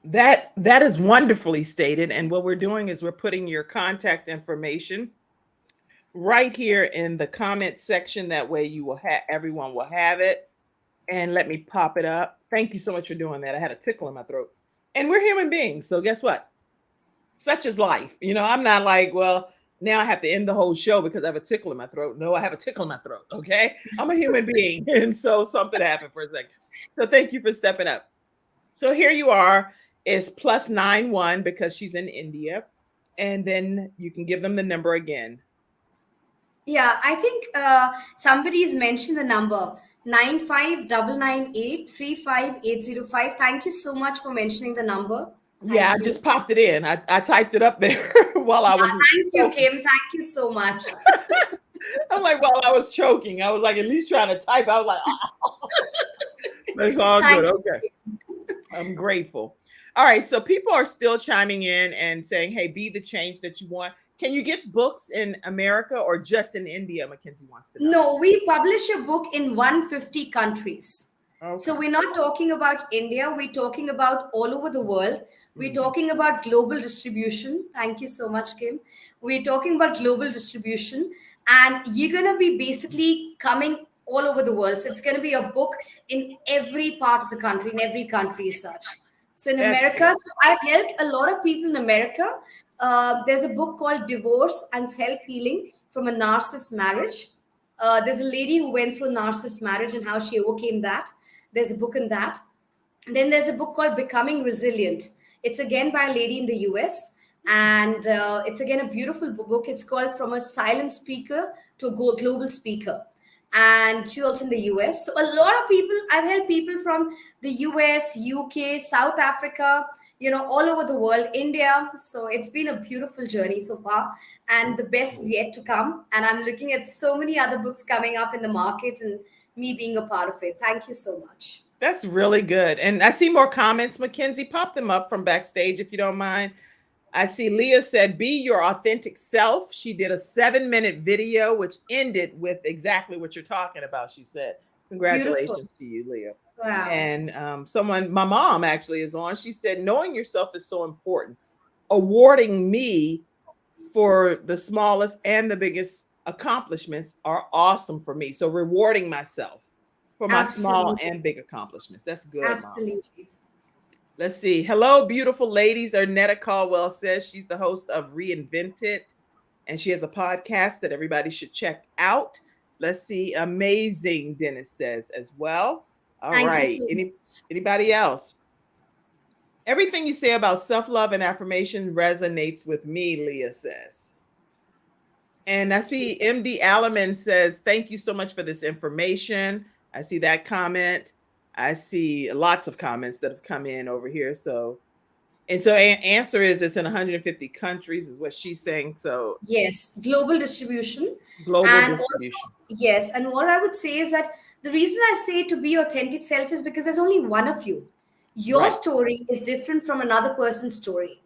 That is wonderfully stated. And what we're doing is we're putting your contact information right here in the comment section. That way you will have everyone will have it. And let me pop it up. Thank you so much for doing that. I had a tickle in my throat. And we're human beings. So guess what? Such is life. I'm not like, well, now I have to end the whole show because I have a tickle in my throat. No, I have a tickle in my throat. Okay. I'm a human being. And so something happened for a second. So thank you for stepping up. So here you are. It's +91 because she's in India. And then you can give them the number again. Yeah, I think somebody's mentioned the number 9599835805. Thank you so much for mentioning the number. Yeah, I Thank you. just popped it in. I typed it up there while I was. Thank you, Kim. Thank you so much. I'm like, while I was choking, I was like, at least trying to type. I was like, oh. That's all Thank good. you. Okay. I'm grateful. All right. So people are still chiming in and saying, hey, be the change that you want. Can you get books in America or just in India? Mackenzie wants to know. No, we publish a book in 150 countries. Okay. So we're not talking about India. We're talking about all over the world. We're talking about global distribution. Thank you so much, Kim. We're talking about global distribution. And you're going to be basically coming all over the world. So it's going to be a book in every part of the country, in every country as such. So in America, so I've helped a lot of people in America. There's a book called Divorce and Self-Healing from a Narcissist Marriage. There's a lady who went through a narcissist marriage and how she overcame that. There's a book in that. And then there's a book called Becoming Resilient. It's again by a lady in the US. And it's again a beautiful book. It's called From a Silent Speaker to a Global Speaker. And she's also in the US. So a lot of people, I've helped people from the US, UK, South Africa, all over the world, India. So it's been a beautiful journey so far. And the best is yet to come. And I'm looking at so many other books coming up in the market and me being a part of it. Thank you so much. That's really good. And I see more comments. Mackenzie, pop them up from backstage if you don't mind. I see Leah said, be your authentic self. She did a 7-minute video, which ended with exactly what you're talking about. She said, Beautiful. congratulations to you, Leah. Wow. And my mom actually is on. She said, knowing yourself is so important. Awarding me for the smallest and the biggest accomplishments are awesome for me. So rewarding myself for my small Absolutely. and big accomplishments. That's good, Mom. Absolutely. Let's see. Hello, beautiful ladies. Ernetta Caldwell says she's the host of Reinvented, and she has a podcast that everybody should check out. Let's see. Amazing, Dennis says as well. All Thank you right. so much. Anybody else? Everything you say about self-love and affirmation resonates with me, Leah says. And I see MD Alleman says, thank you so much for this information. I see that comment. I see lots of comments that have come in over here. So answer is it's in 150 countries is what she's saying. So Yes, global distribution. global And distribution. also, yes, and what I would say is that the reason I say to be authentic self is because there's only one of you. Your Right. story is different from another person's story.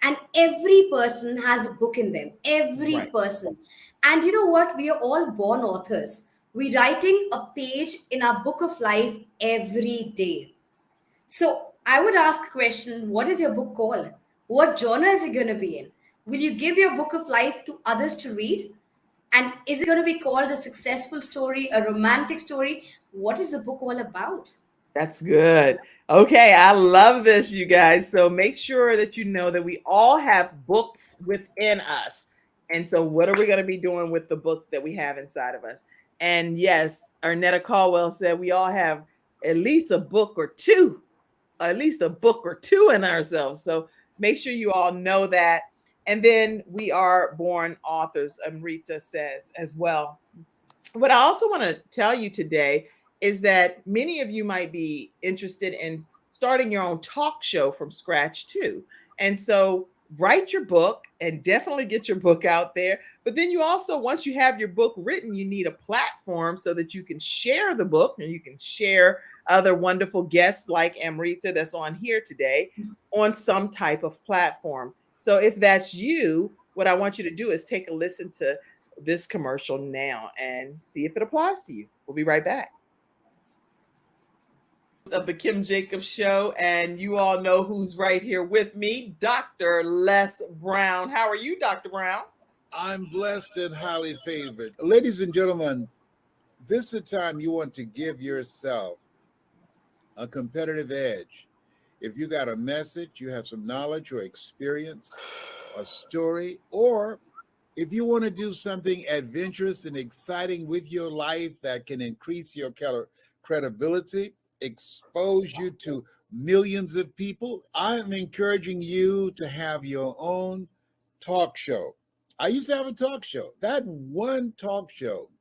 And every person has a book in them, every Right. person. And you know what? We are all born authors. We're writing a page in our book of life every day. So I would ask a question, what is your book called? What genre is it going to be in? Will you give your book of life to others to read? And is it going to be called a successful story, a romantic story? What is the book all about? That's good. Okay, I love this, you guys. So make sure that you know that we all have books within us. And so, what are we going to be doing with the book that we have inside of us? And yes, Ernetta Caldwell said we all have at least a book or two, in ourselves. So make sure you all know that. And then we are born authors, Amrita says as well. What I also want to tell you today is that many of you might be interested in starting your own talk show from scratch too. And so write your book and definitely get your book out there. But then you also, once you have your book written, you need a platform so that you can share the book and you can share other wonderful guests like Amrita that's on here today on some type of platform. So if that's you, what I want you to do is take a listen to this commercial now and see if it applies to you. We'll be right back. Of the Kim Jacobs Show, and you all know who's right here with me, Dr. Les Brown. How are you, Dr. Brown? I'm blessed and highly favored. Ladies and gentlemen, this is the time you want to give yourself a competitive edge. If you got a message, you have some knowledge or experience, a story, or if you want to do something adventurous and exciting with your life that can increase your credibility, expose you to millions of people, I'm encouraging you to have your own talk show. I used to have a talk show. That one talk show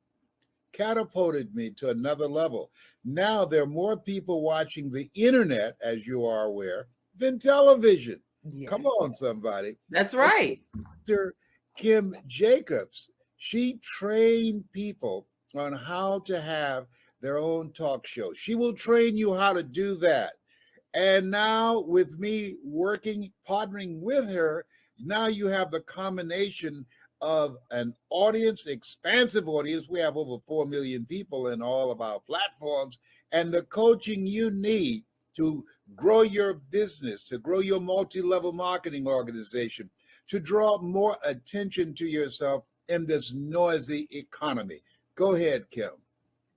catapulted me to another level. Now there are more people watching the internet, as you are aware, than television. Yes. Come on, somebody. That's right. Dr. Kim Jacobs, she trained people on how to have their own talk show. She will train you how to do that. And now with me partnering with her, now you have the combination of an audience, expansive audience. We have over 4 million people in all of our platforms, and the coaching you need to grow your business, to grow your multi-level marketing organization, to draw more attention to yourself in this noisy economy. Go ahead, Kim.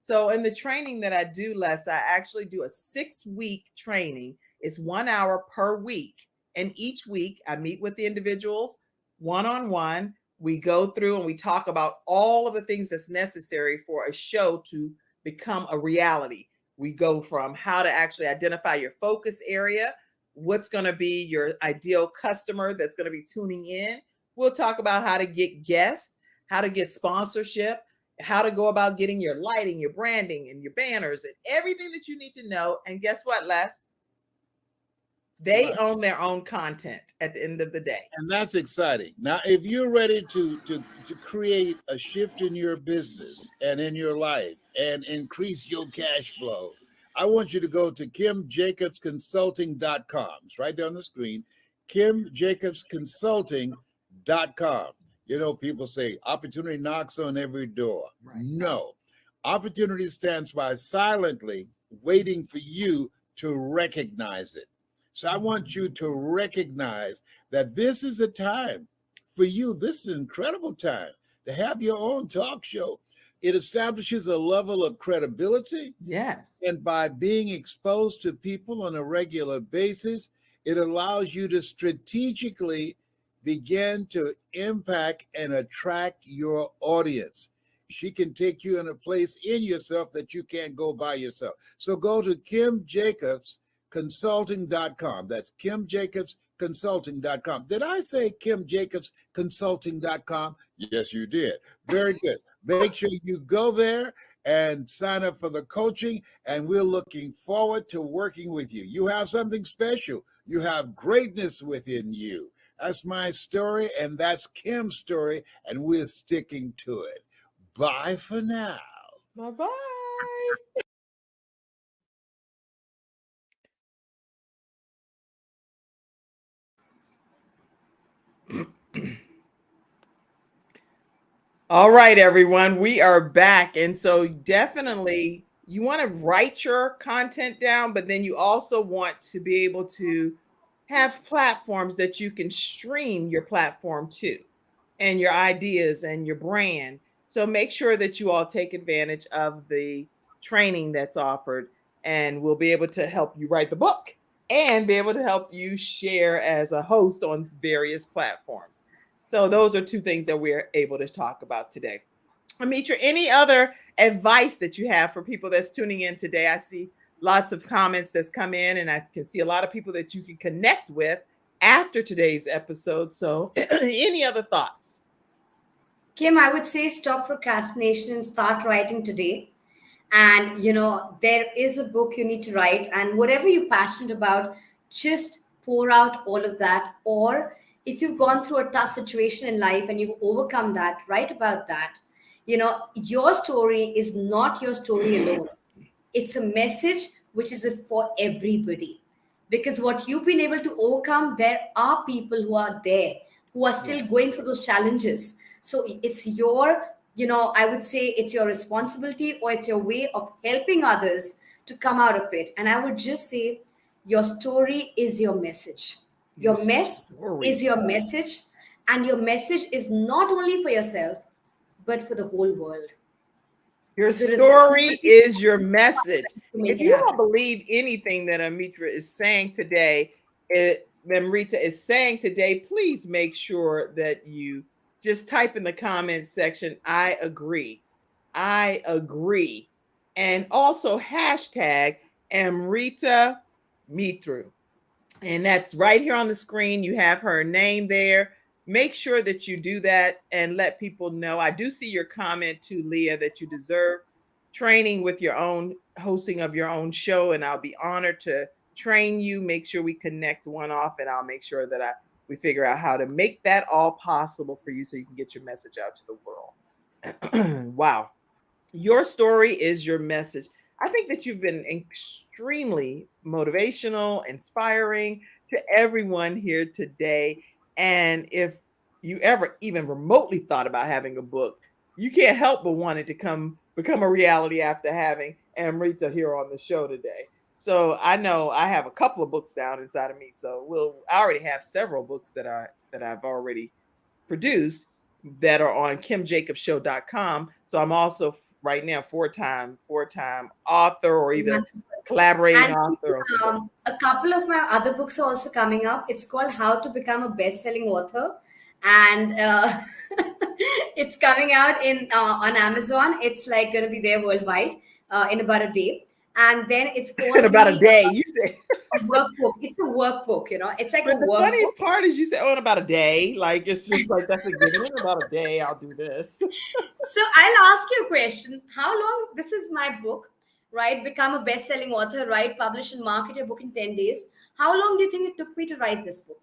So in the training that I do, Les, I actually do a 6-week training. It's 1 hour per week. And each week I meet with the individuals one-on-one. We go through and we talk about all of the things that's necessary for a show to become a reality. We go from how to actually identify your focus area, what's going to be your ideal customer that's going to be tuning in. We'll talk about how to get guests, how to get sponsorship, how to go about getting your lighting, your branding, and your banners, and everything that you need to know. And guess what, Les? They own their own content at the end of the day. And that's exciting. Now, if you're ready to create a shift in your business and in your life and increase your cash flow, I want you to go to KimJacobsConsulting.com. It's right there on the screen. KimJacobsConsulting.com. You know, people say opportunity knocks on every door. Right. No. Opportunity stands by silently waiting for you to recognize it. So I want you to recognize that this is a time for you. This is an incredible time to have your own talk show. It establishes a level of credibility. Yes. And by being exposed to people on a regular basis, it allows you to strategically begin to impact and attract your audience. She can take you in a place in yourself that you can't go by yourself. So go to KimJacobsConsulting.com. That's KimJacobsConsulting.com. Did I say KimJacobsConsulting.com? Yes, you did. Very good. Make sure you go there and sign up for the coaching, and we're looking forward to working with you. You have something special. You have greatness within you. That's my story, and that's Kim's story, and we're sticking to it. Bye for now. Bye-bye. All right, everyone, we are back. And so definitely you want to write your content down, but then you also want to be able to have platforms that you can stream your platform to, and your ideas and your brand. So make sure that you all take advantage of the training that's offered, and we'll be able to help you write the book and be able to help you share as a host on various platforms. So those are two things that we're able to talk about today. Amitra, any other advice that you have for people that's tuning in today? I see lots of comments that's come in, and I can see a lot of people that you can connect with after today's episode. So any other thoughts? Kim, I would say stop procrastination and start writing today. And, there is a book you need to write, and whatever you're passionate about, just pour out all of that. Or if you've gone through a tough situation in life and you've overcome that, write about that. Your story is not your story alone. It's a message which is for everybody. Because what you've been able to overcome, there are people who are there, who are still going through those challenges. So it's your, I would say it's your responsibility, or it's your way of helping others to come out of it. And I would just say your story is your message. Your mess is your message. And your message is not only for yourself, but for the whole world. Your story is your message. If you don't believe anything that Amitra is saying today, Amrita is saying today, please make sure that you just type in the comments section, I agree. I agree. And also hashtag Amrita Mitru. And that's right here on the screen. You have her name there. Make sure that you do that and let people know. I do see your comment too, Leah, that you deserve training with your own hosting of your own show. And I'll be honored to train you. Make sure we connect one off, and I'll make sure that we figure out how to make that all possible for you so you can get your message out to the world. Wow. Your story is your message. I think that you've been extremely motivational, inspiring to everyone here today. And if you ever even remotely thought about having a book, you can't help but want it to become a reality after having Amrita here on the show today. So I know I have a couple of books down inside of me. So I already have several books that I've already produced that are on KimJacobsShow.com. So I'm also right now four-time author, or either collaborating author. Or a couple of my other books are also coming up. It's called How to Become a Best-Selling Author, and it's coming out on Amazon. It's like going to be there worldwide in about a day. And then it's called in about a day. You say a workbook. It's a workbook, It's like but a the workbook. funny part is you say, in about a day. Like, it's just like, that's a given. In about a day, I'll do this. So I'll ask you a question. How long, this is my book, right? Become a best-selling author, right? Publish and market your book in 10 days. How long do you think it took me to write this book?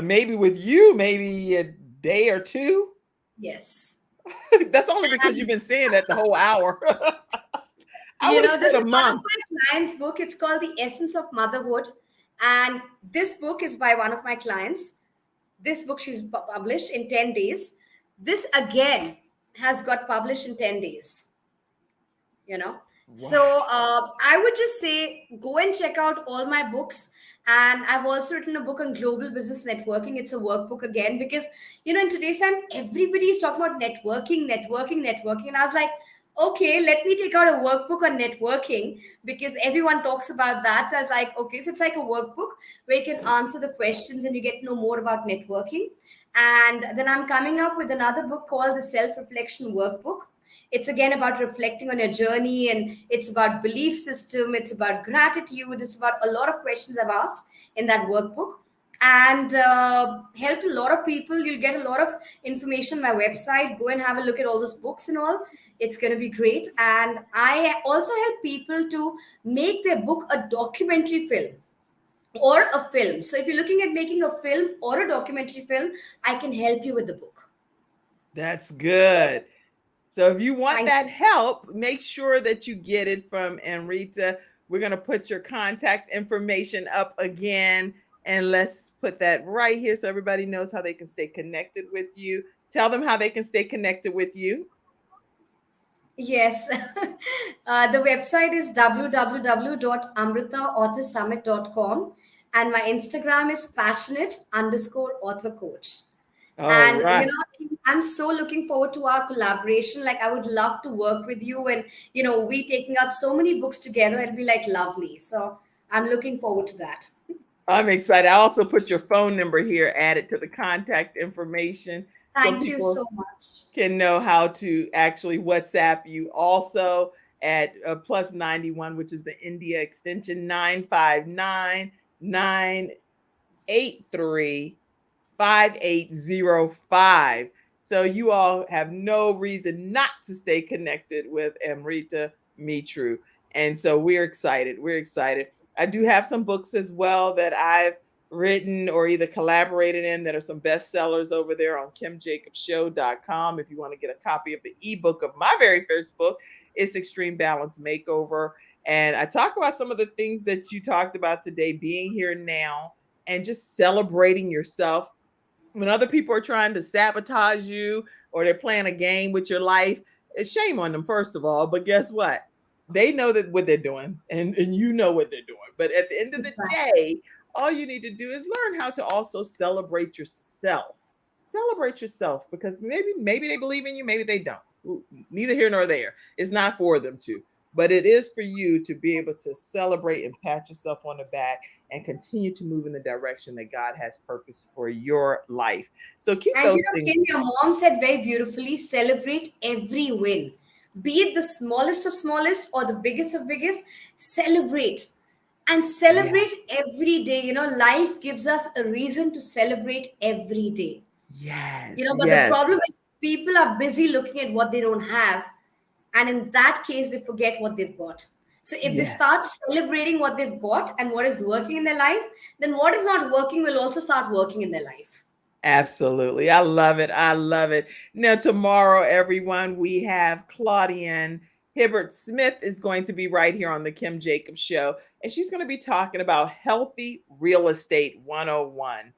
Maybe with you, maybe a day or two. Yes. That's only because you've been saying that the whole hour. I would have said this a is month. one of my clients' book. It's called The Essence of Motherhood. And this book is by one of my clients. This book she's published in 10 days. This again has got published in 10 days, you know. So Wow. I would just say go and check out all my books. And I've also written a book on global business networking. It's a workbook again, because in today's time everybody is talking about networking, and I was like, okay, let me take out a workbook on networking, because everyone talks about that. So I was like, okay, so it's like a workbook where you can answer the questions and you get to know more about networking. And then I'm coming up with another book called the Self-Reflection Workbook. It's again about reflecting on your journey, and it's about belief system, it's about gratitude, it's about a lot of questions I've asked in that workbook, and help a lot of people. You'll get a lot of information on my website. Go and have a look at all those books and all. It's going to be great. And I also help people to make their book a documentary film or a film. So if you're looking at making a film or a documentary film, I can help you with the book. That's good. So if you want Thank that help, make sure that you get it from Amrita. We're going to put your contact information up again, and let's put that right here so everybody knows how they can stay connected with you. Tell them how they can stay connected with you. Yes. The website is www.amritaauthorsummit.com, and my Instagram is passionate_author coach. All And right. I'm so looking forward to our collaboration. Like, I would love to work with you, and we taking out so many books together, it'll be like lovely. So I'm looking forward to that. I'm excited. I also put your phone number here added to the contact information so Thank you people so much. can know how to actually WhatsApp you. Also at +91, which is the India extension 959-983-5805. So you all have no reason not to stay connected with Amrita Mitru. And so we're excited. We're excited. I do have some books as well that I've written or either collaborated in that are some bestsellers over there on kimjacobshow.com. If you want to get a copy of the ebook of my very first book, it's Extreme Balance Makeover. And I talk about some of the things that you talked about today, being here now and just celebrating yourself. When other people are trying to sabotage you or they're playing a game with your life, it's shame on them, first of all. But guess what? They know that what they're doing, and you know what they're doing. But at the end of the Exactly. day, all you need to do is learn how to also celebrate yourself. Celebrate yourself, because maybe they believe in you, maybe they don't. Neither here nor there. It's not for them to, but it is for you to be able to celebrate and pat yourself on the back and continue to move in the direction that God has purpose for your life. So keep And those things. Kim, your mom said very beautifully, celebrate every win. Be it the smallest of smallest or the biggest of biggest, celebrate. And Yeah. celebrate every day. Life gives us a reason to celebrate every day. Yes. But the Yes. problem is people are busy looking at what they don't have. And in that case, they forget what they've got. So if they Yes. start celebrating what they've got and what is working in their life, then what is not working will also start working in their life. Absolutely. I love it. I love it. Now, tomorrow, everyone, we have Claudian Hibbert Smith is going to be right here on the Kim Jacobs Show, and she's going to be talking about healthy real estate 101.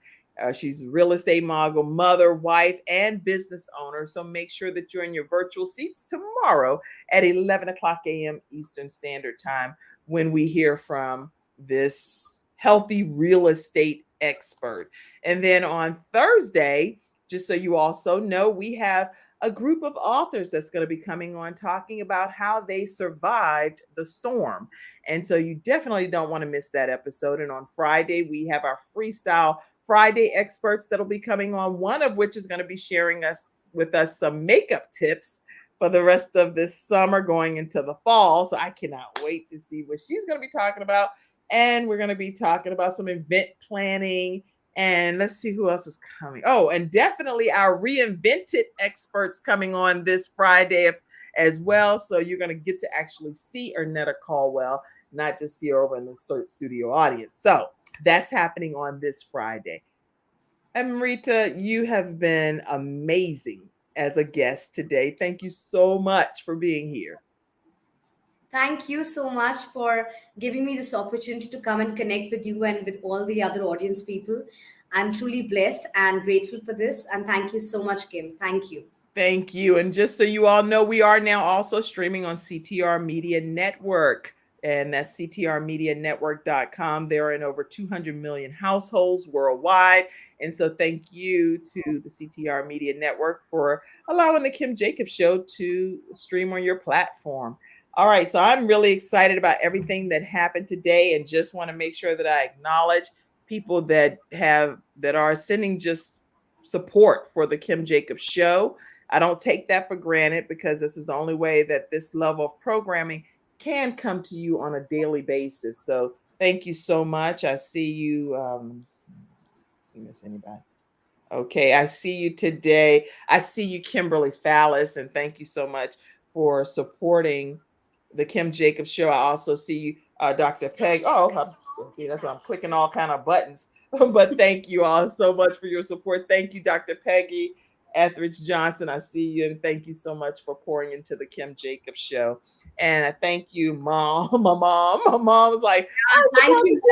She's a real estate mogul, mother, wife, and business owner. So make sure that you're in your virtual seats tomorrow at 11 o'clock a.m. Eastern Standard Time when we hear from this healthy real estate expert. And then on Thursday, just so you also know, we have a group of authors that's going to be coming on talking about how they survived the storm. And so you definitely don't want to miss that episode. And on Friday, we have our Freestyle Friday experts that'll be coming on, one of which is going to be sharing with us some makeup tips for the rest of this summer going into the fall. So I cannot wait to see what she's going to be talking about. And we're going to be talking about some event planning. And let's see who else is coming. Oh, and definitely our reinvented experts coming on this Friday as well. So you're going to get to actually see Ernetta Caldwell, not just see her over in the studio audience. So that's happening on this Friday. Amrita, you have been amazing as a guest today. Thank you so much for being here. Thank you so much for giving me this opportunity to come and connect with you and with all the other audience people. I'm truly blessed and grateful for this. And thank you so much, Kim. Thank you. Thank you. And just so you all know, we are now also streaming on CTR Media Network. And that's ctrmedianetwork.com. They're in over 200 million households worldwide. And so thank you to the CTR Media Network for allowing the Kim Jacobs Show to stream on your platform. All right, so I'm really excited about everything that happened today, and just want to make sure that I acknowledge people that are sending just support for the Kim Jacobs Show. I don't take that for granted, because this is the only way that this level of programming can come to you on a daily basis. So thank you so much. I see you. Miss anybody? Okay, I see you today. I see you, Kimberly Fallis, and thank you so much for supporting the Kim Jacobs Show. I also see you, Dr. Peg. See, that's why I'm clicking all kind of buttons. But thank you all so much for your support. Thank you, Dr. Peggy Etheridge Johnson. I see you, and thank you so much for pouring into the Kim Jacobs Show. And I thank you, Mom. My mom was like, thank you.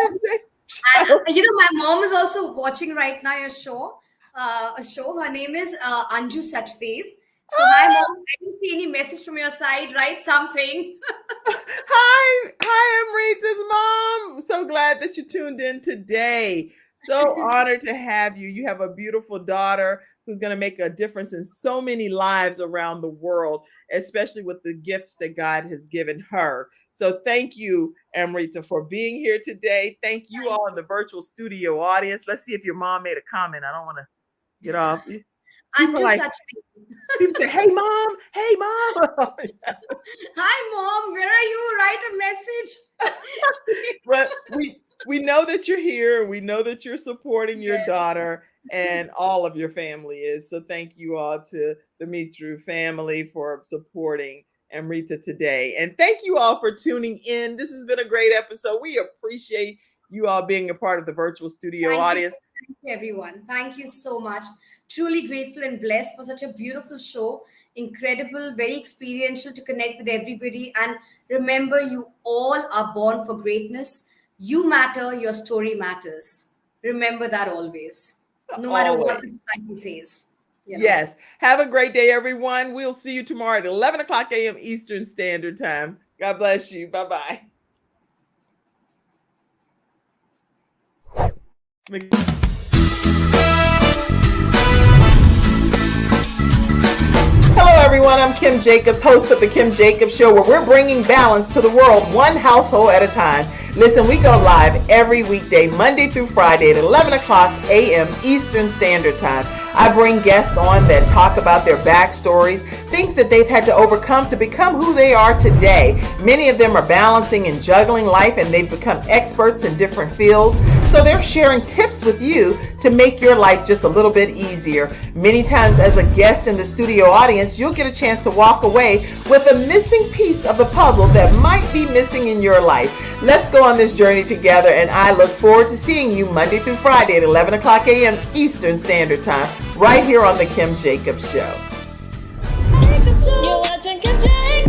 And, my mom is also watching right now a show. Her name is Anju Sachdev. So hi, Mom. I didn't see any message from your side. Write something. Hi, Amrita's mom. So glad that you tuned in today. So honored to have you. You have a beautiful daughter who's going to make a difference in so many lives around the world, especially with the gifts that God has given her. So thank you, Amrita, for being here today. Thank you all in the virtual studio audience. Let's see if your mom made a comment. I don't want to get off. People say, hey, Mom. Hey, Mom. Hi, Mom. Where are you? Write a message. But we know that you're here. We know that you're supporting your daughter, and all of your family is. So thank you all to the Mitru family for supporting Amrita today. And thank you all for tuning in. This has been a great episode. We appreciate you all being a part of the virtual studio audience. Thank you, everyone. Thank you so much. Truly grateful and blessed for such a beautiful show. Incredible, very experiential to connect with everybody. And remember, you all are born for greatness. You matter. Your story matters. Remember that always. No matter what the society says. Yes. Have a great day, everyone. We'll see you tomorrow at 11 o'clock a.m. Eastern Standard Time. God bless you. Bye-bye. Hello, everyone. I'm Kim Jacobs, host of The Kim Jacobs Show, where we're bringing balance to the world one household at a time. Listen, we go live every weekday, Monday through Friday at 11 o'clock a.m. Eastern Standard Time. I bring guests on that talk about their backstories, things that they've had to overcome to become who they are today. Many of them are balancing and juggling life, and they've become experts in different fields. So they're sharing tips with you to make your life just a little bit easier. Many times as a guest in the studio audience, you'll get a chance to walk away with a missing piece of the puzzle that might be missing in your life. Let's go on this journey together, and I look forward to seeing you Monday through Friday at 11 o'clock a.m. Eastern Standard Time, right here on The Kim Jacobs Show. You're watching Kim Jacobs.